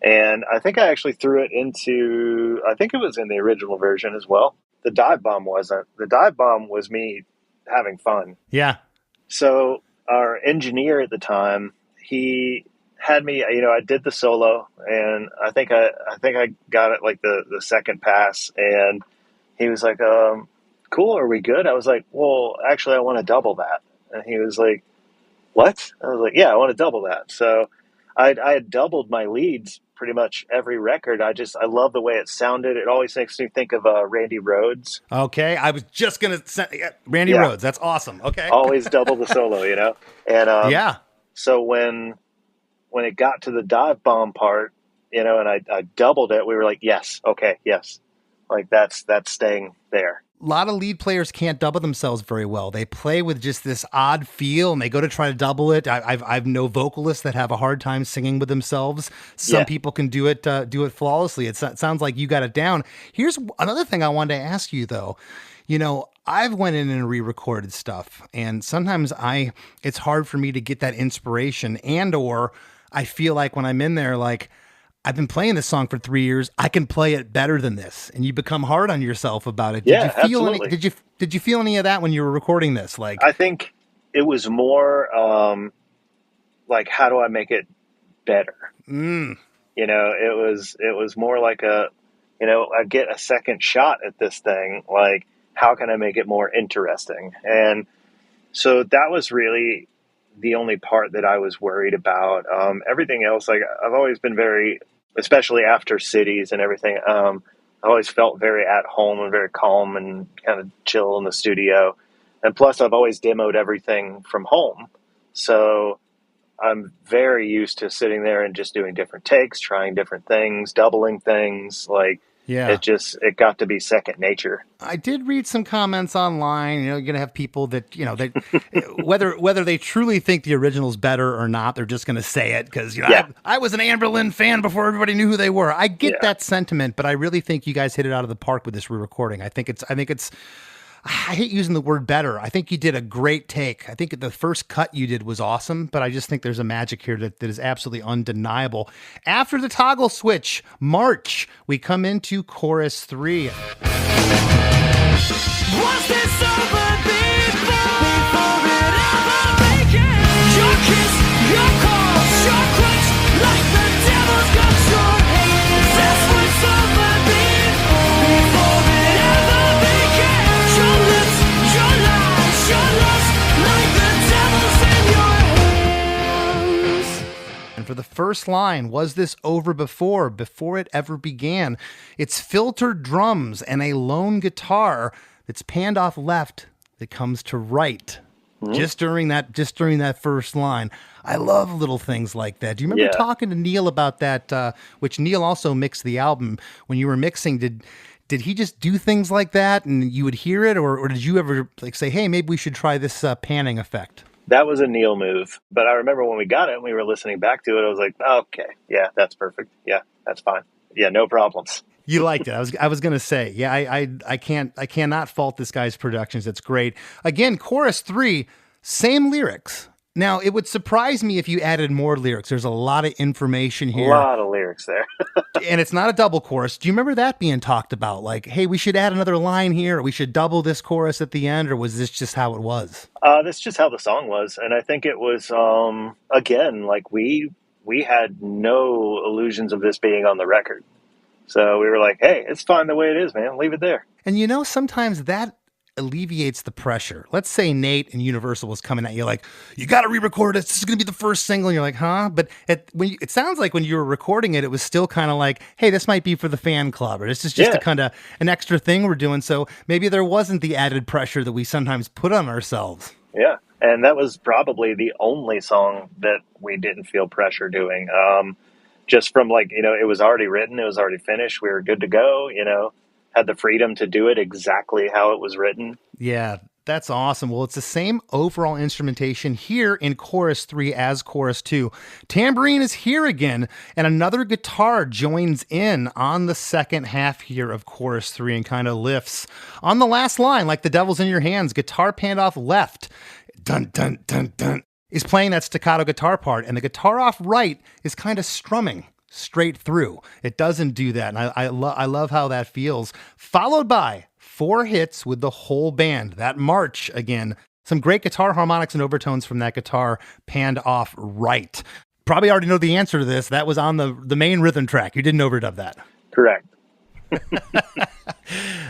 and I think I actually threw it into, I think it was in the original version as well. The dive bomb wasn't. The dive bomb was me having fun. Yeah. So our engineer at the time, he had me, I did the solo, and I think I got it like the second pass, and he was like, cool, are we good? I was like, well, actually I want to double that. And he was like, what? I was like, yeah, I want to double that. So I had doubled my leads pretty much every record. I love the way it sounded. It always makes me think of Randy Rhoads. Okay, I was just gonna say Randy Rhoads. That's awesome. Okay, always double the solo, and So when it got to the dive bomb part, and I doubled it, we were like, yes, okay, yes, like that's staying there. A lot of lead players can't double themselves very well. They play with just this odd feel, and they go to try to double it. I've no vocalists that have a hard time singing with themselves. Some people can do it flawlessly. It sounds like you got it down. Here's another thing I wanted to ask you, though. I've went in and re-recorded stuff, and sometimes it's hard for me to get that inspiration, or I feel like when I'm in there, like, I've been playing this song for 3 years. I can play it better than this, and you become hard on yourself about it. Did you feel absolutely. Did you feel any of that when you were recording this? Like, I think it was more like, how do I make it better? It was more like I get a second shot at this thing. Like, how can I make it more interesting? And so that was really the only part that I was worried about. Everything else, like, I've always been very, especially after Cities and everything, I always felt very at home and very calm and kind of chill in the studio. And plus, I've always demoed everything from home. So I'm very used to sitting there and just doing different takes, trying different things, doubling things. Like, Yeah. it got to be second nature. I did read some comments online. You're going to have people that, whether they truly think the original's better or not, they're just going to say it because, I was an Anberlin fan before everybody knew who they were. I get that sentiment, but I really think you guys hit it out of the park with this re-recording. I hate using the word better. I think you did a great take. I think the first cut you did was awesome, but I just think there's a magic here that is absolutely undeniable. After the toggle switch, March, we come into chorus 3. Was this over before it ever began? Your kiss, your calls, your quits, like the devil's got your hands. This was over before it ever began. Your lips, your lies, your lust, like the devil's in your hands. And for the first line, was this over before it ever began? It's filtered drums and a lone guitar that's panned off left that comes to right. Just during that first line. I love little things like that. Do you remember talking to Neil about that, which Neil also mixed the album? When you were mixing, did he just do things like that and you would hear it, or did you ever say, hey, maybe we should try this panning effect? That was a Neil move. But I remember when we got it and we were listening back to it, I was like, okay, yeah, that's perfect. Yeah, that's fine. Yeah, no problems. You liked it. I was going to say, yeah, I cannot fault this guy's productions. That's great. Again, chorus 3, same lyrics. Now, it would surprise me if you added more lyrics. There's a lot of information here. A lot of lyrics there. And it's not a double chorus. Do you remember that being talked about? Like, hey, we should add another line here, or we should double this chorus at the end, or was this just how it was? That's just how the song was. And I think it was, again, like we had no illusions of this being on the record. So we were like, hey, it's fine the way it is, man. Leave it there. And sometimes that alleviates the pressure. Let's say Nate and Universal was coming at you like, you got to re-record it. This is going to be the first single. And you're like, huh? But it sounds like when you were recording it, it was still kind of like, hey, this might be for the fan club, or this is just a kind of an extra thing we're doing. So maybe there wasn't the added pressure that we sometimes put on ourselves. Yeah. And that was probably the only song that we didn't feel pressure doing. Just from it was already written, it was already finished. We were good to go, had the freedom to do it exactly how it was written. Yeah, that's awesome. Well, it's the same overall instrumentation here in chorus 3 as chorus 2. Tambourine is here again, and another guitar joins in on the second half here of chorus 3 and kind of lifts. On the last line, like the devil's in your hands, guitar panned off left. Dun, dun, dun, dun. Is playing that staccato guitar part, and the guitar off right is kind of strumming straight through. It doesn't do that, and I love how that feels. Followed by 4 hits with the whole band. That march, again, some great guitar harmonics and overtones from that guitar panned off right. Probably already know the answer to this. That was on the main rhythm track. You didn't overdub that. Correct.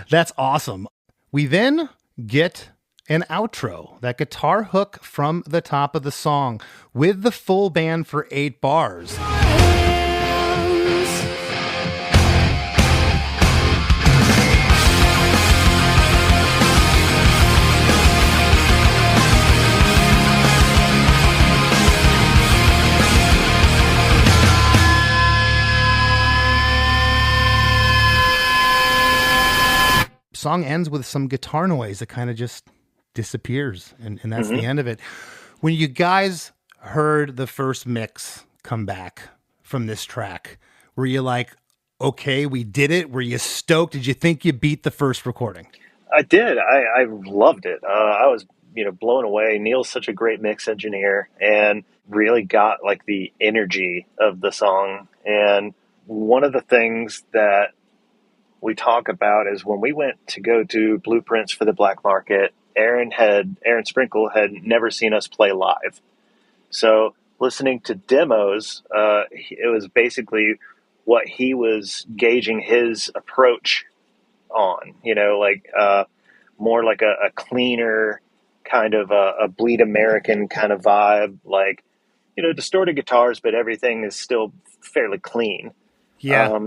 That's awesome. We then get an outro, that guitar hook from the top of the song with the full band for 8 bars. Song ends with some guitar noise that kind of just disappears, and that's the end of it. When you guys heard the first mix come back from this track, were you like, okay, we did it? Were you stoked? Did you think you beat the first recording? I did. I loved it. I was blown away. Neil's such a great mix engineer and really got like the energy of the song. And one of the things that we talk about is when we went to go do blueprints for the black market, Aaron Sprinkle had never seen us play live. So listening to demos, it was basically what he was gauging his approach on, more like a cleaner kind of a bleed American kind of vibe, like, distorted guitars, but everything is still fairly clean. Yeah.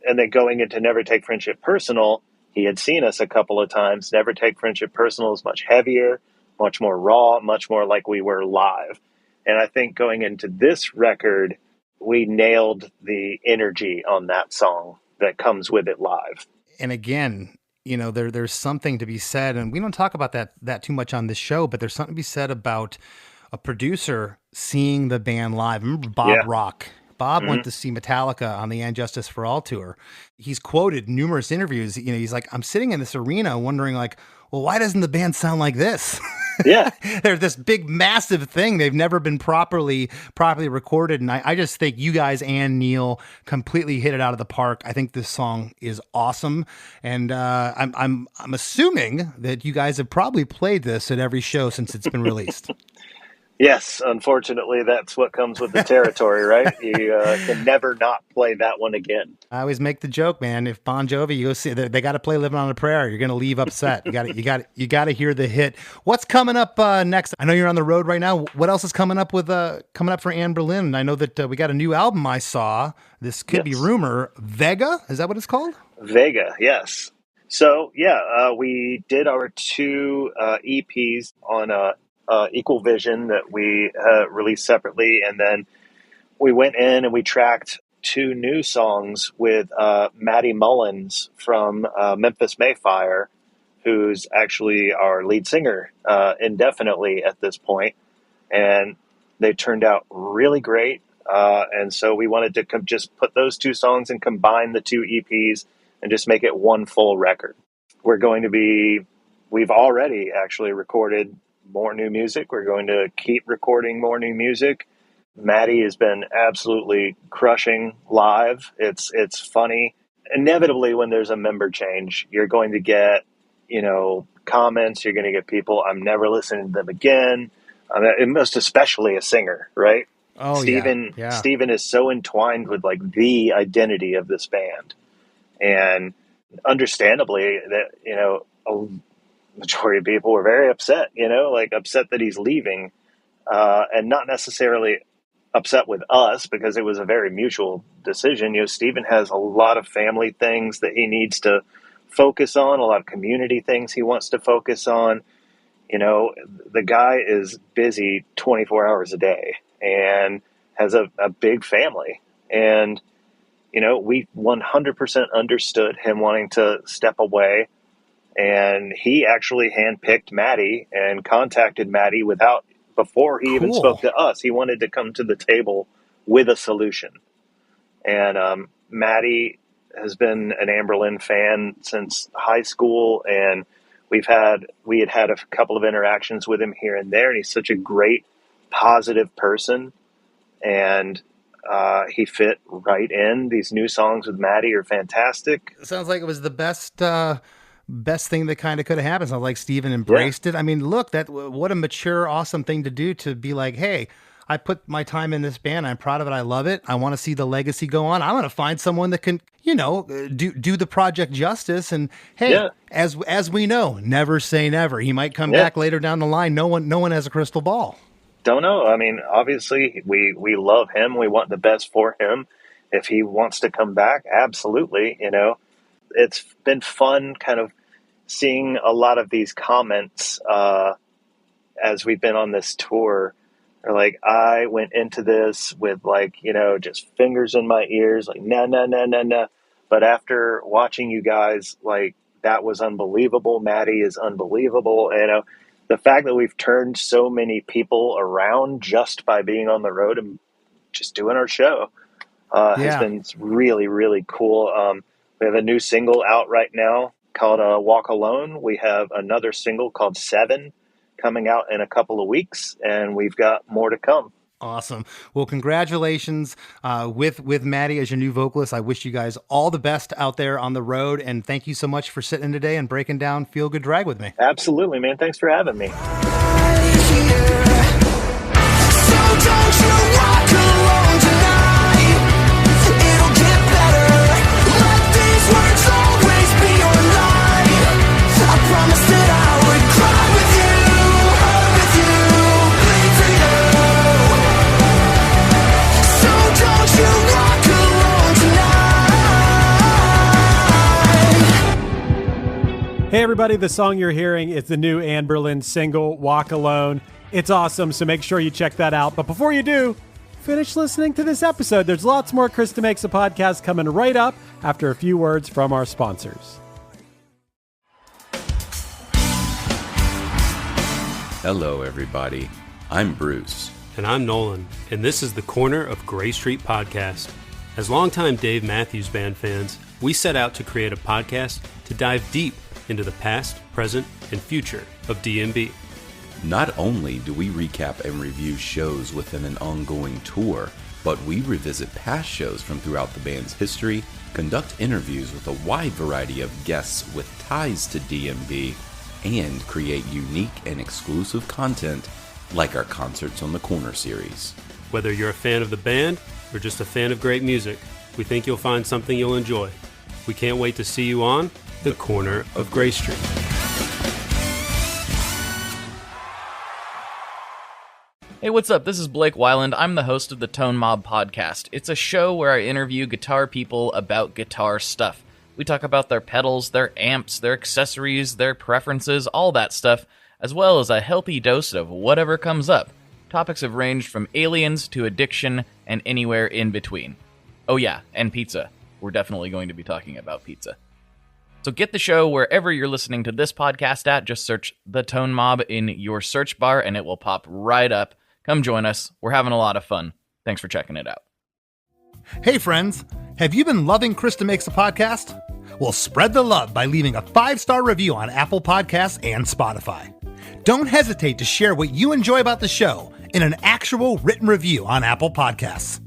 And then going into Never Take Friendship Personal, he had seen us a couple of times. Never Take Friendship Personal is much heavier, much more raw, much more like we were live. And I think going into this record, we nailed the energy on that song that comes with it live. And again, there's something to be said, and we don't talk about that too much on this show, but there's something to be said about a producer seeing the band live. Remember Bob Rock? Bob went to see Metallica on the And Justice for All tour. He's quoted numerous interviews. He's like, I'm sitting in this arena wondering like, well, why doesn't the band sound like this? Yeah. They're this big, massive thing. They've never been properly recorded. And I just think you guys and Neil completely hit it out of the park. I think this song is awesome. And I'm assuming that you guys have probably played this at every show since it's been released. Yes, unfortunately, that's what comes with the territory, right? You can never not play that one again. I always make the joke, man. If Bon Jovi, you go see, they got to play "Living on a Prayer." You're going to leave upset. You got to hear the hit. What's coming up next? I know you're on the road right now. What else is coming up for Anberlin? I know that we got a new album. I saw this could be rumor. Vega, is that what it's called? Vega, yes. So we did our 2 EPs on Equal Vision that we released separately, and then we went in and we tracked 2 new songs with Maddie Mullins from Memphis Mayfire, who's actually our lead singer indefinitely at this point, and they turned out really great, and so we wanted to just put those 2 songs and combine the 2 EPs and just make it one full record. We've already actually recorded more new music. We're going to keep recording more new music. Maddie has been absolutely crushing live. It's funny. Inevitably, when there's a member change, you're going to get, comments. You're going to get people, I'm never listening to them again. And most especially a singer, right? Oh, Steven is so entwined with like the identity of this band. And understandably that, a majority of people were very upset, upset that he's leaving, and not necessarily upset with us because it was a very mutual decision. Steven has a lot of family things that he needs to focus on, a lot of community things he wants to focus on. The guy is busy 24 hours a day and has a big family. And, we 100% understood him wanting to step away. And he actually handpicked Maddie and contacted Maddie before he even spoke to us. He wanted to come to the table with a solution. And Maddie has been an Anberlin fan since high school, and we had had a couple of interactions with him here and there, and he's such a great, positive person. And he fit right in. These new songs with Maddie are fantastic. It sounds like it was the best thing that kind of could have happened. Sounds like Steven embraced it. I mean, look, what a mature, awesome thing to do, to be like, hey, I put my time in this band. I'm proud of it. I love it. I want to see the legacy go on. I'm going to find someone that can, do the project justice. And hey, as we know, never say never. He might come back later down the line. No one has a crystal ball. Don't know. I mean, obviously we love him. We want the best for him. If he wants to come back, absolutely. It's been fun kind of seeing a lot of these comments as we've been on this tour. They're like, I went into this with just fingers in my ears, like, no. But after watching you guys, that was unbelievable. Maddie is unbelievable. The fact that we've turned so many people around just by being on the road and just doing our show has been really, really cool. We have a new single out right now called Walk Alone. We have another single called 7 coming out in a couple of weeks, and we've got more to come. Awesome. Well, congratulations with Maddie as your new vocalist. I wish you guys all the best out there on the road, and thank you so much for sitting in today and breaking down Feel Good Drag with me. Absolutely, man. Thanks for having me. So don't you walk alone tonight. It'll get better. Let these words always be your light. I promised that I would cry with you, hug with you, bleed for you. So don't you walk alone tonight. Hey everybody, the song you're hearing is the new Anberlin single, Walk Alone. It's awesome, so make sure you check that out. But before you do, finish listening to this episode. There's lots more Chris DeMakes a Podcast coming right up after a few words from our sponsors. Hello, everybody. I'm Bruce. And I'm Nolan, and this is the Corner of Gray Street podcast. As longtime Dave Matthews Band fans, we set out to create a podcast to dive deep into the past, present, and future of DMB. Not only do we recap and review shows within an ongoing tour, but we revisit past shows from throughout the band's history, conduct interviews with a wide variety of guests with ties to DMB, and create unique and exclusive content like our Concerts on the Corner series. Whether you're a fan of the band or just a fan of great music, we think you'll find something you'll enjoy. We can't wait to see you on the Corner of Gray Street. Hey, what's up? This is Blake Weiland. I'm the host of the Tone Mob Podcast. It's a show where I interview guitar people about guitar stuff. We talk about their pedals, their amps, their accessories, their preferences, all that stuff, as well as a healthy dose of whatever comes up. Topics have ranged from aliens to addiction and anywhere in between. Oh yeah, and pizza. We're definitely going to be talking about pizza. So get the show wherever you're listening to this podcast at. Just search The Tone Mob in your search bar and it will pop right up. Come join us. We're having a lot of fun. Thanks for checking it out. Hey friends, have you been loving Chris DeMakes a Podcast? Well, spread the love by leaving a 5-star review on Apple Podcasts and Spotify. Don't hesitate to share what you enjoy about the show in an actual written review on Apple Podcasts.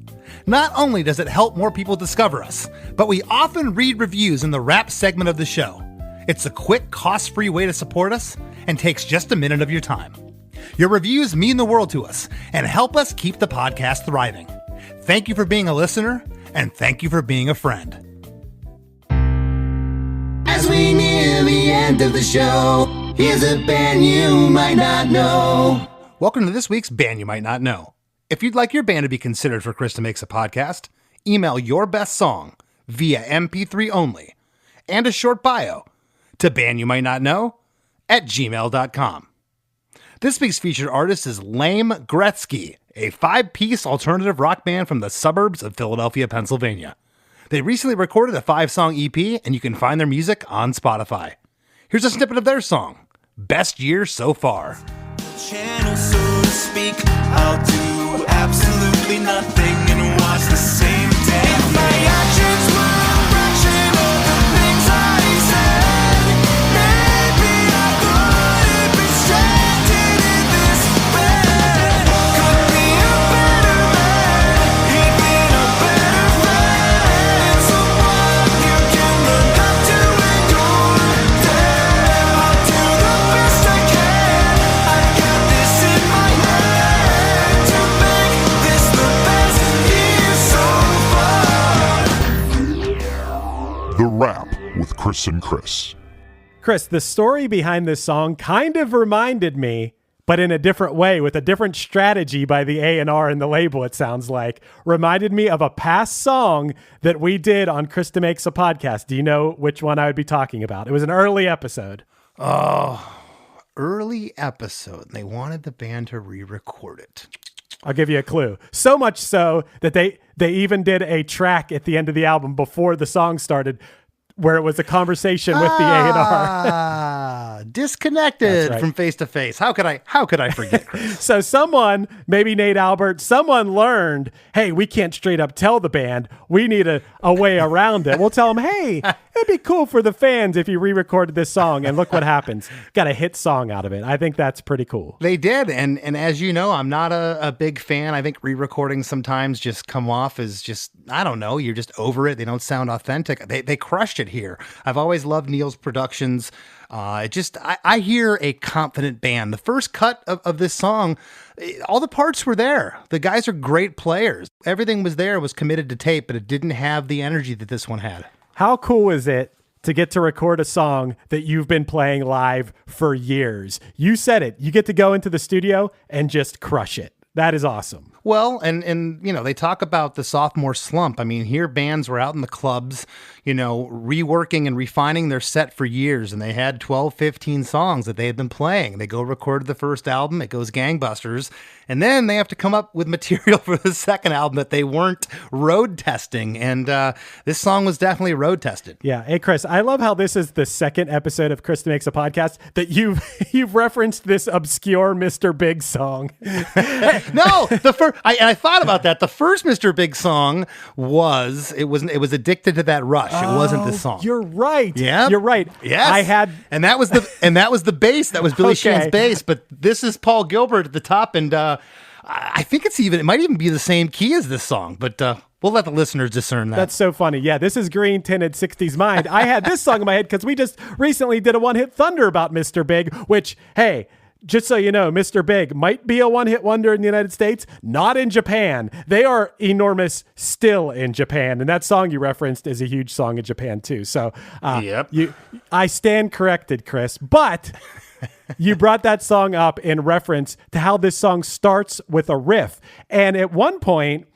Not only does it help more people discover us, but we often read reviews in the wrap segment of the show. It's a quick, cost-free way to support us and takes just a minute of your time. Your reviews mean the world to us and help us keep the podcast thriving. Thank you for being a listener, and thank you for being a friend. As we near the end of the show, here's a band you might not know. Welcome to this week's Band You Might Not Know. If you'd like your band to be considered for Chris DeMakes a Podcast, email your best song via MP3 only and a short bio to bandyoumightnotknow@gmail.com. This week's featured artist is Lame Gretzky, a 5-piece alternative rock band from the suburbs of Philadelphia, Pennsylvania. They recently recorded a 5-song EP, and you can find their music on Spotify. Here's a snippet of their song, Best Year So Far. Channel, so to speak, I'll do absolutely nothing and watch the same day. If my actions were a fraction of the things I said, maybe I wouldn't be stranded in this bed. Could be a better man, even a better friend. Someone you can look up to and you're there. I'll do the best I can. I got this in my head to make this the best year so far. The Wrap with Chris and Chris. Chris, the story behind this song kind of reminded me, but in a different way, with a different strategy by the A&R and the label, it sounds like, reminded me of a past song that we did on Chris DeMakes a Podcast. Do you know which one I would be talking about? It was an early episode. Oh, early episode. And they wanted the band to re-record it. I'll give you a clue. So much so that they even did a track at the end of the album before the song started where it was a conversation with the A&R. Disconnected right. from Face to Face. How could I forget, Chris? So someone, maybe Nate Albert, someone learned, hey, we can't straight up tell the band. We need a way around it. We'll tell them, hey, it'd be cool for the fans if you re-recorded this song, and look what happens. Got a hit song out of it. I think that's pretty cool. They did, and as you know, I'm not a big fan. I think re-recordings sometimes just come off as just, I don't know, you're just over it. They don't sound authentic. They crushed it here. I've always loved Neil's productions. I hear a confident band. The first cut of this song, all the parts were there. The guys are great players. Everything was there, was committed to tape, but it didn't have the energy that this one had. How cool is it to get to record a song that you've been playing live for years? You said it. You get to go into the studio and just crush it. That is awesome. Well, and they talk about the sophomore slump. I mean, here bands were out in the clubs, reworking and refining their set for years, and they had 12, 15 songs that they had been playing. They go record the first album, it goes gangbusters, and then they have to come up with material for the second album that they weren't road testing, and this song was definitely road tested. Yeah. Hey, Chris, I love how this is the second episode of Chris DeMakes a Podcast that you've referenced this obscure Mr. Big song. No, the first I thought about that. The first Mr. Big song was Addicted to That Rush. It wasn't this song. You're right. Yeah, you're right. Yes, and that was the bass. That was Billy Sheehan's bass. But this is Paul Gilbert at the top, and I think it might even be the same key as this song. But we'll let the listeners discern that. That's so funny. Yeah, this is Green Tinted 60s Mind. I had this song in my head because we just recently did a one-hit thunder about Mr. Big, which, hey, just so you know, Mr. Big might be a one-hit wonder in the United States, not in Japan. They are enormous still in Japan, and that song you referenced is a huge song in Japan too. So, yep. I stand corrected, Chris, but you brought that song up in reference to how this song starts with a riff, and at one point,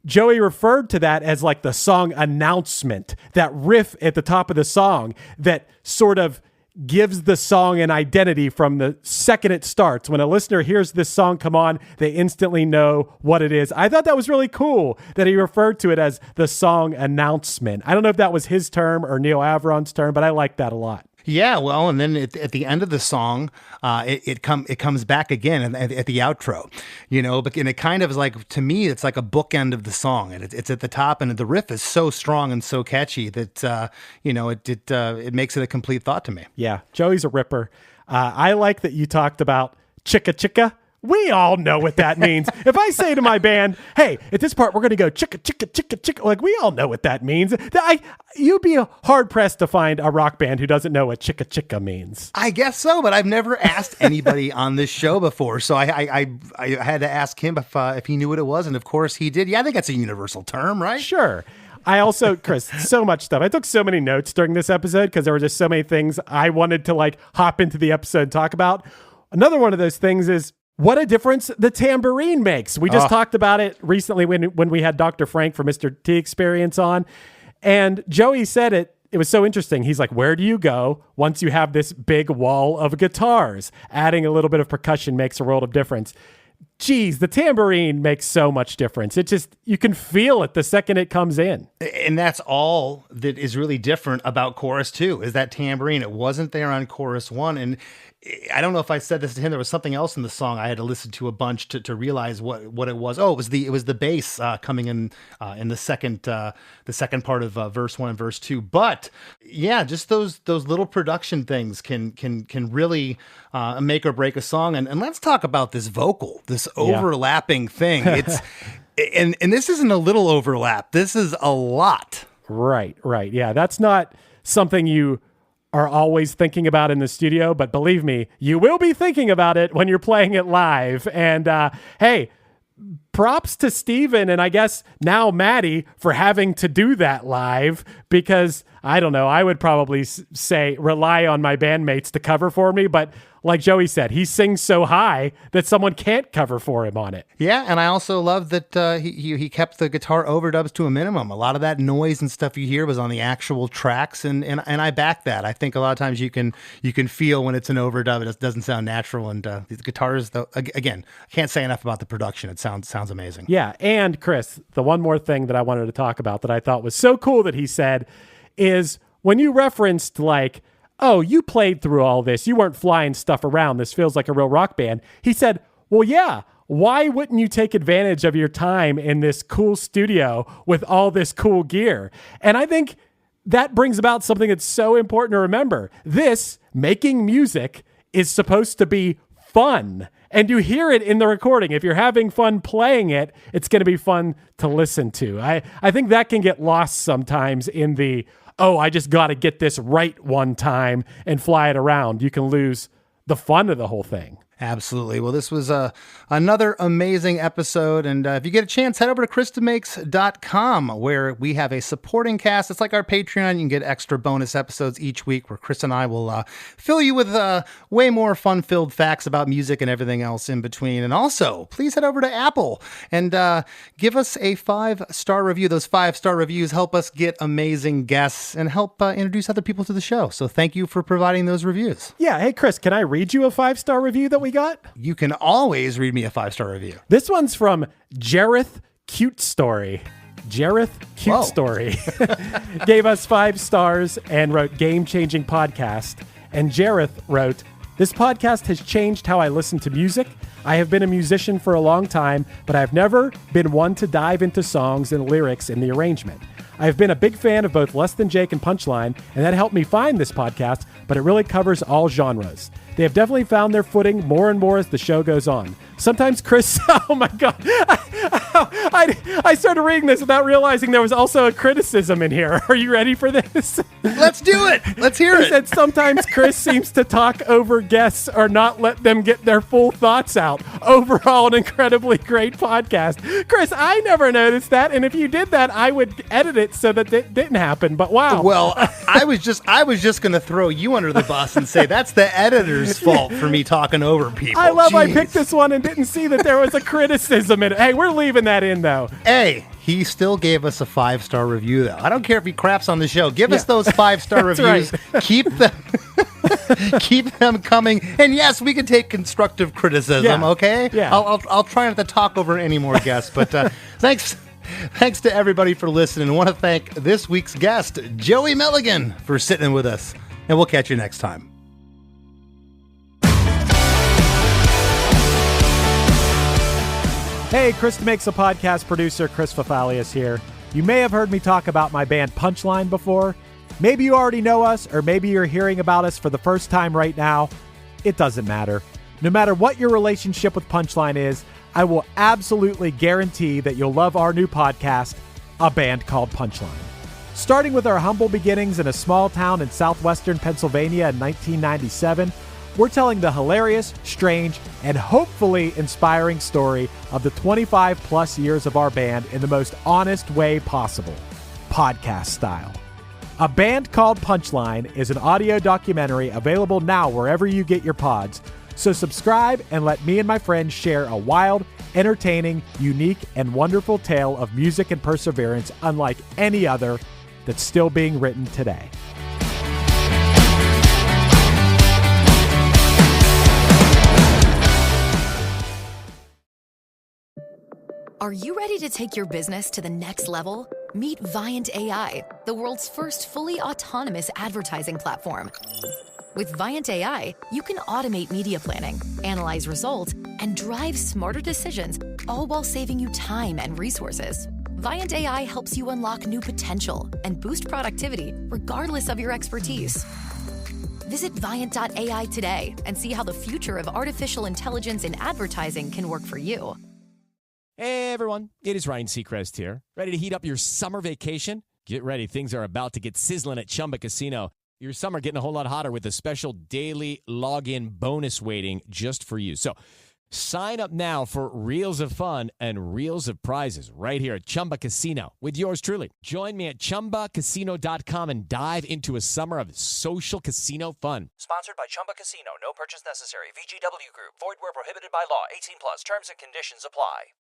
Joey referred to that as like the song announcement, that riff at the top of the song that sort of gives the song an identity from the second it starts. When a listener hears this song come on, they instantly know what it is. I thought that was really cool that he referred to it as the song announcement. I don't know if that was his term or Neil Averon's term, but I like that a lot. Yeah, well, and then at the end of the song, it comes back again at the outro, and it kind of is like, to me, it's like a bookend of the song, and it's at the top, and the riff is so strong and so catchy that it makes it a complete thought to me. Yeah, Joey's a ripper. I like that you talked about chicka chicka. We all know what that means. If I say to my band, hey, at this part, we're going to go chicka, chicka, chicka, chicka, like we all know what that means. You'd be hard pressed to find a rock band who doesn't know what chicka, chicka means. I guess so, but I've never asked anybody on this show before. So I had to ask him if he knew what it was. And of course he did. Yeah, I think that's a universal term, right? Sure. I also, Chris, so much stuff. I took so many notes during this episode because there were just so many things I wanted to hop into the episode and talk about. Another one of those things is, what a difference the tambourine makes. We just talked about it recently when we had Dr. Frank from Mr. T Experience on. And Joey said it was so interesting. He's like, where do you go once you have this big wall of guitars? Adding a little bit of percussion makes a world of difference. Geez, the tambourine makes so much difference. It just, you can feel it the second it comes in. And that's all that is really different about chorus 2, is that tambourine. It wasn't there on chorus 1. And I don't know if I said this to him. There was something else in the song I had to listen to a bunch to realize what it was. Oh, it was the bass coming in the second part of verse 1 and verse 2. But yeah, just those little production things can really make or break a song. And let's talk about this vocal, this overlapping thing. It's and this isn't a little overlap. This is a lot. Right. Yeah, that's not something you are always thinking about in the studio, but believe me, you will be thinking about it when you're playing it live. And hey, props to Steven and I guess now Maddie for having to do that live, because I don't know, I would probably say rely on my bandmates to cover for me, but like Joey said, he sings so high that someone can't cover for him on it. Yeah, and I also love that he kept the guitar overdubs to a minimum. A lot of that noise and stuff you hear was on the actual tracks, and I back that. I think a lot of times you can feel when it's an overdub, it doesn't sound natural, and the guitars, though, again, I can't say enough about the production. It sounds amazing. Yeah, and Chris, the one more thing that I wanted to talk about that I thought was so cool that he said is when you referenced oh, you played through all this. You weren't flying stuff around. This feels like a real rock band. He said, well, yeah, why wouldn't you take advantage of your time in this cool studio with all this cool gear? And I think that brings about something that's so important to remember. This, making music, is supposed to be fun. And you hear it in the recording. If you're having fun playing it, it's going to be fun to listen to. I think that can get lost sometimes in the, oh, I just got to get this right one time and fly it around. You can lose the fun of the whole thing. Absolutely. Well, this was another amazing episode. And if you get a chance, head over to ChrisDeMakes.com, where we have a supporting cast. It's like our Patreon. You can get extra bonus episodes each week where Chris and I will fill you with way more fun-filled facts about music and everything else in between. And also, please head over to Apple and give us a 5-star review. Those 5-star reviews help us get amazing guests and help introduce other people to the show. So thank you for providing those reviews. Yeah. Hey, Chris, can I read you a 5-star review that we got? You can always read me a 5-star review. This one's from Jareth Cute Story. Jareth Cute Story gave us 5 stars and wrote game-changing podcast. And Jareth wrote, this podcast has changed how I listen to music. I have been a musician for a long time, but I've never been one to dive into songs and lyrics in the arrangement. I've been a big fan of both Less Than Jake and Punchline, and that helped me find this podcast, but it really covers all genres. They have definitely found their footing more and more as the show goes on. Sometimes Chris, oh my God, I started reading this without realizing there was also a criticism in here. Are you ready for this? Let's do it. Let's hear it. He said sometimes Chris seems to talk over guests or not let them get their full thoughts out. Overall, an incredibly great podcast. Chris, I never noticed that, and if you did that, I would edit it so that it didn't happen. But wow. Well, I was just going to throw you under the bus and say that's the editor's fault for me talking over people. I love Jeez. I picked this one and didn't see that there was a criticism in it. Hey, we're leaving that in, though. Hey, he still gave us a 5-star review, though. I don't care if he craps on the show. Give us those 5-star reviews. Right. Keep them coming. And yes, we can take constructive criticism, okay? Yeah. I'll try not to talk over any more guests, but thanks to everybody for listening. I want to thank this week's guest, Joey Milligan, for sitting with us. And we'll catch you next time. Hey, Chris DeMakes, a podcast producer, Chris Fafalius here. You may have heard me talk about my band Punchline before. Maybe you already know us, or maybe you're hearing about us for the first time right now. It doesn't matter. No matter what your relationship with Punchline is, I will absolutely guarantee that you'll love our new podcast, A Band Called Punchline. Starting with our humble beginnings in a small town in southwestern Pennsylvania in 1997, we're telling the hilarious, strange, and hopefully inspiring story of the 25-plus years of our band in the most honest way possible, podcast style. A Band Called Punchline is an audio documentary available now wherever you get your pods, so subscribe and let me and my friends share a wild, entertaining, unique, and wonderful tale of music and perseverance unlike any other that's still being written today. Are you ready to take your business to the next level? Meet Viant AI, the world's first fully autonomous advertising platform. With Viant AI, you can automate media planning, analyze results, and drive smarter decisions, all while saving you time and resources. Viant AI helps you unlock new potential and boost productivity regardless of your expertise. Visit Viant.ai today and see how the future of artificial intelligence in advertising can work for you. Hey everyone, it is Ryan Seacrest here. Ready to heat up your summer vacation? Get ready, things are about to get sizzling at Chumba Casino. Your summer getting a whole lot hotter with a special daily login bonus waiting just for you. So sign up now for Reels of Fun and Reels of Prizes right here at Chumba Casino with yours truly. Join me at ChumbaCasino.com and dive into a summer of social casino fun. Sponsored by Chumba Casino. No purchase necessary. VGW Group. Void where prohibited by law. 18 plus. Terms and conditions apply.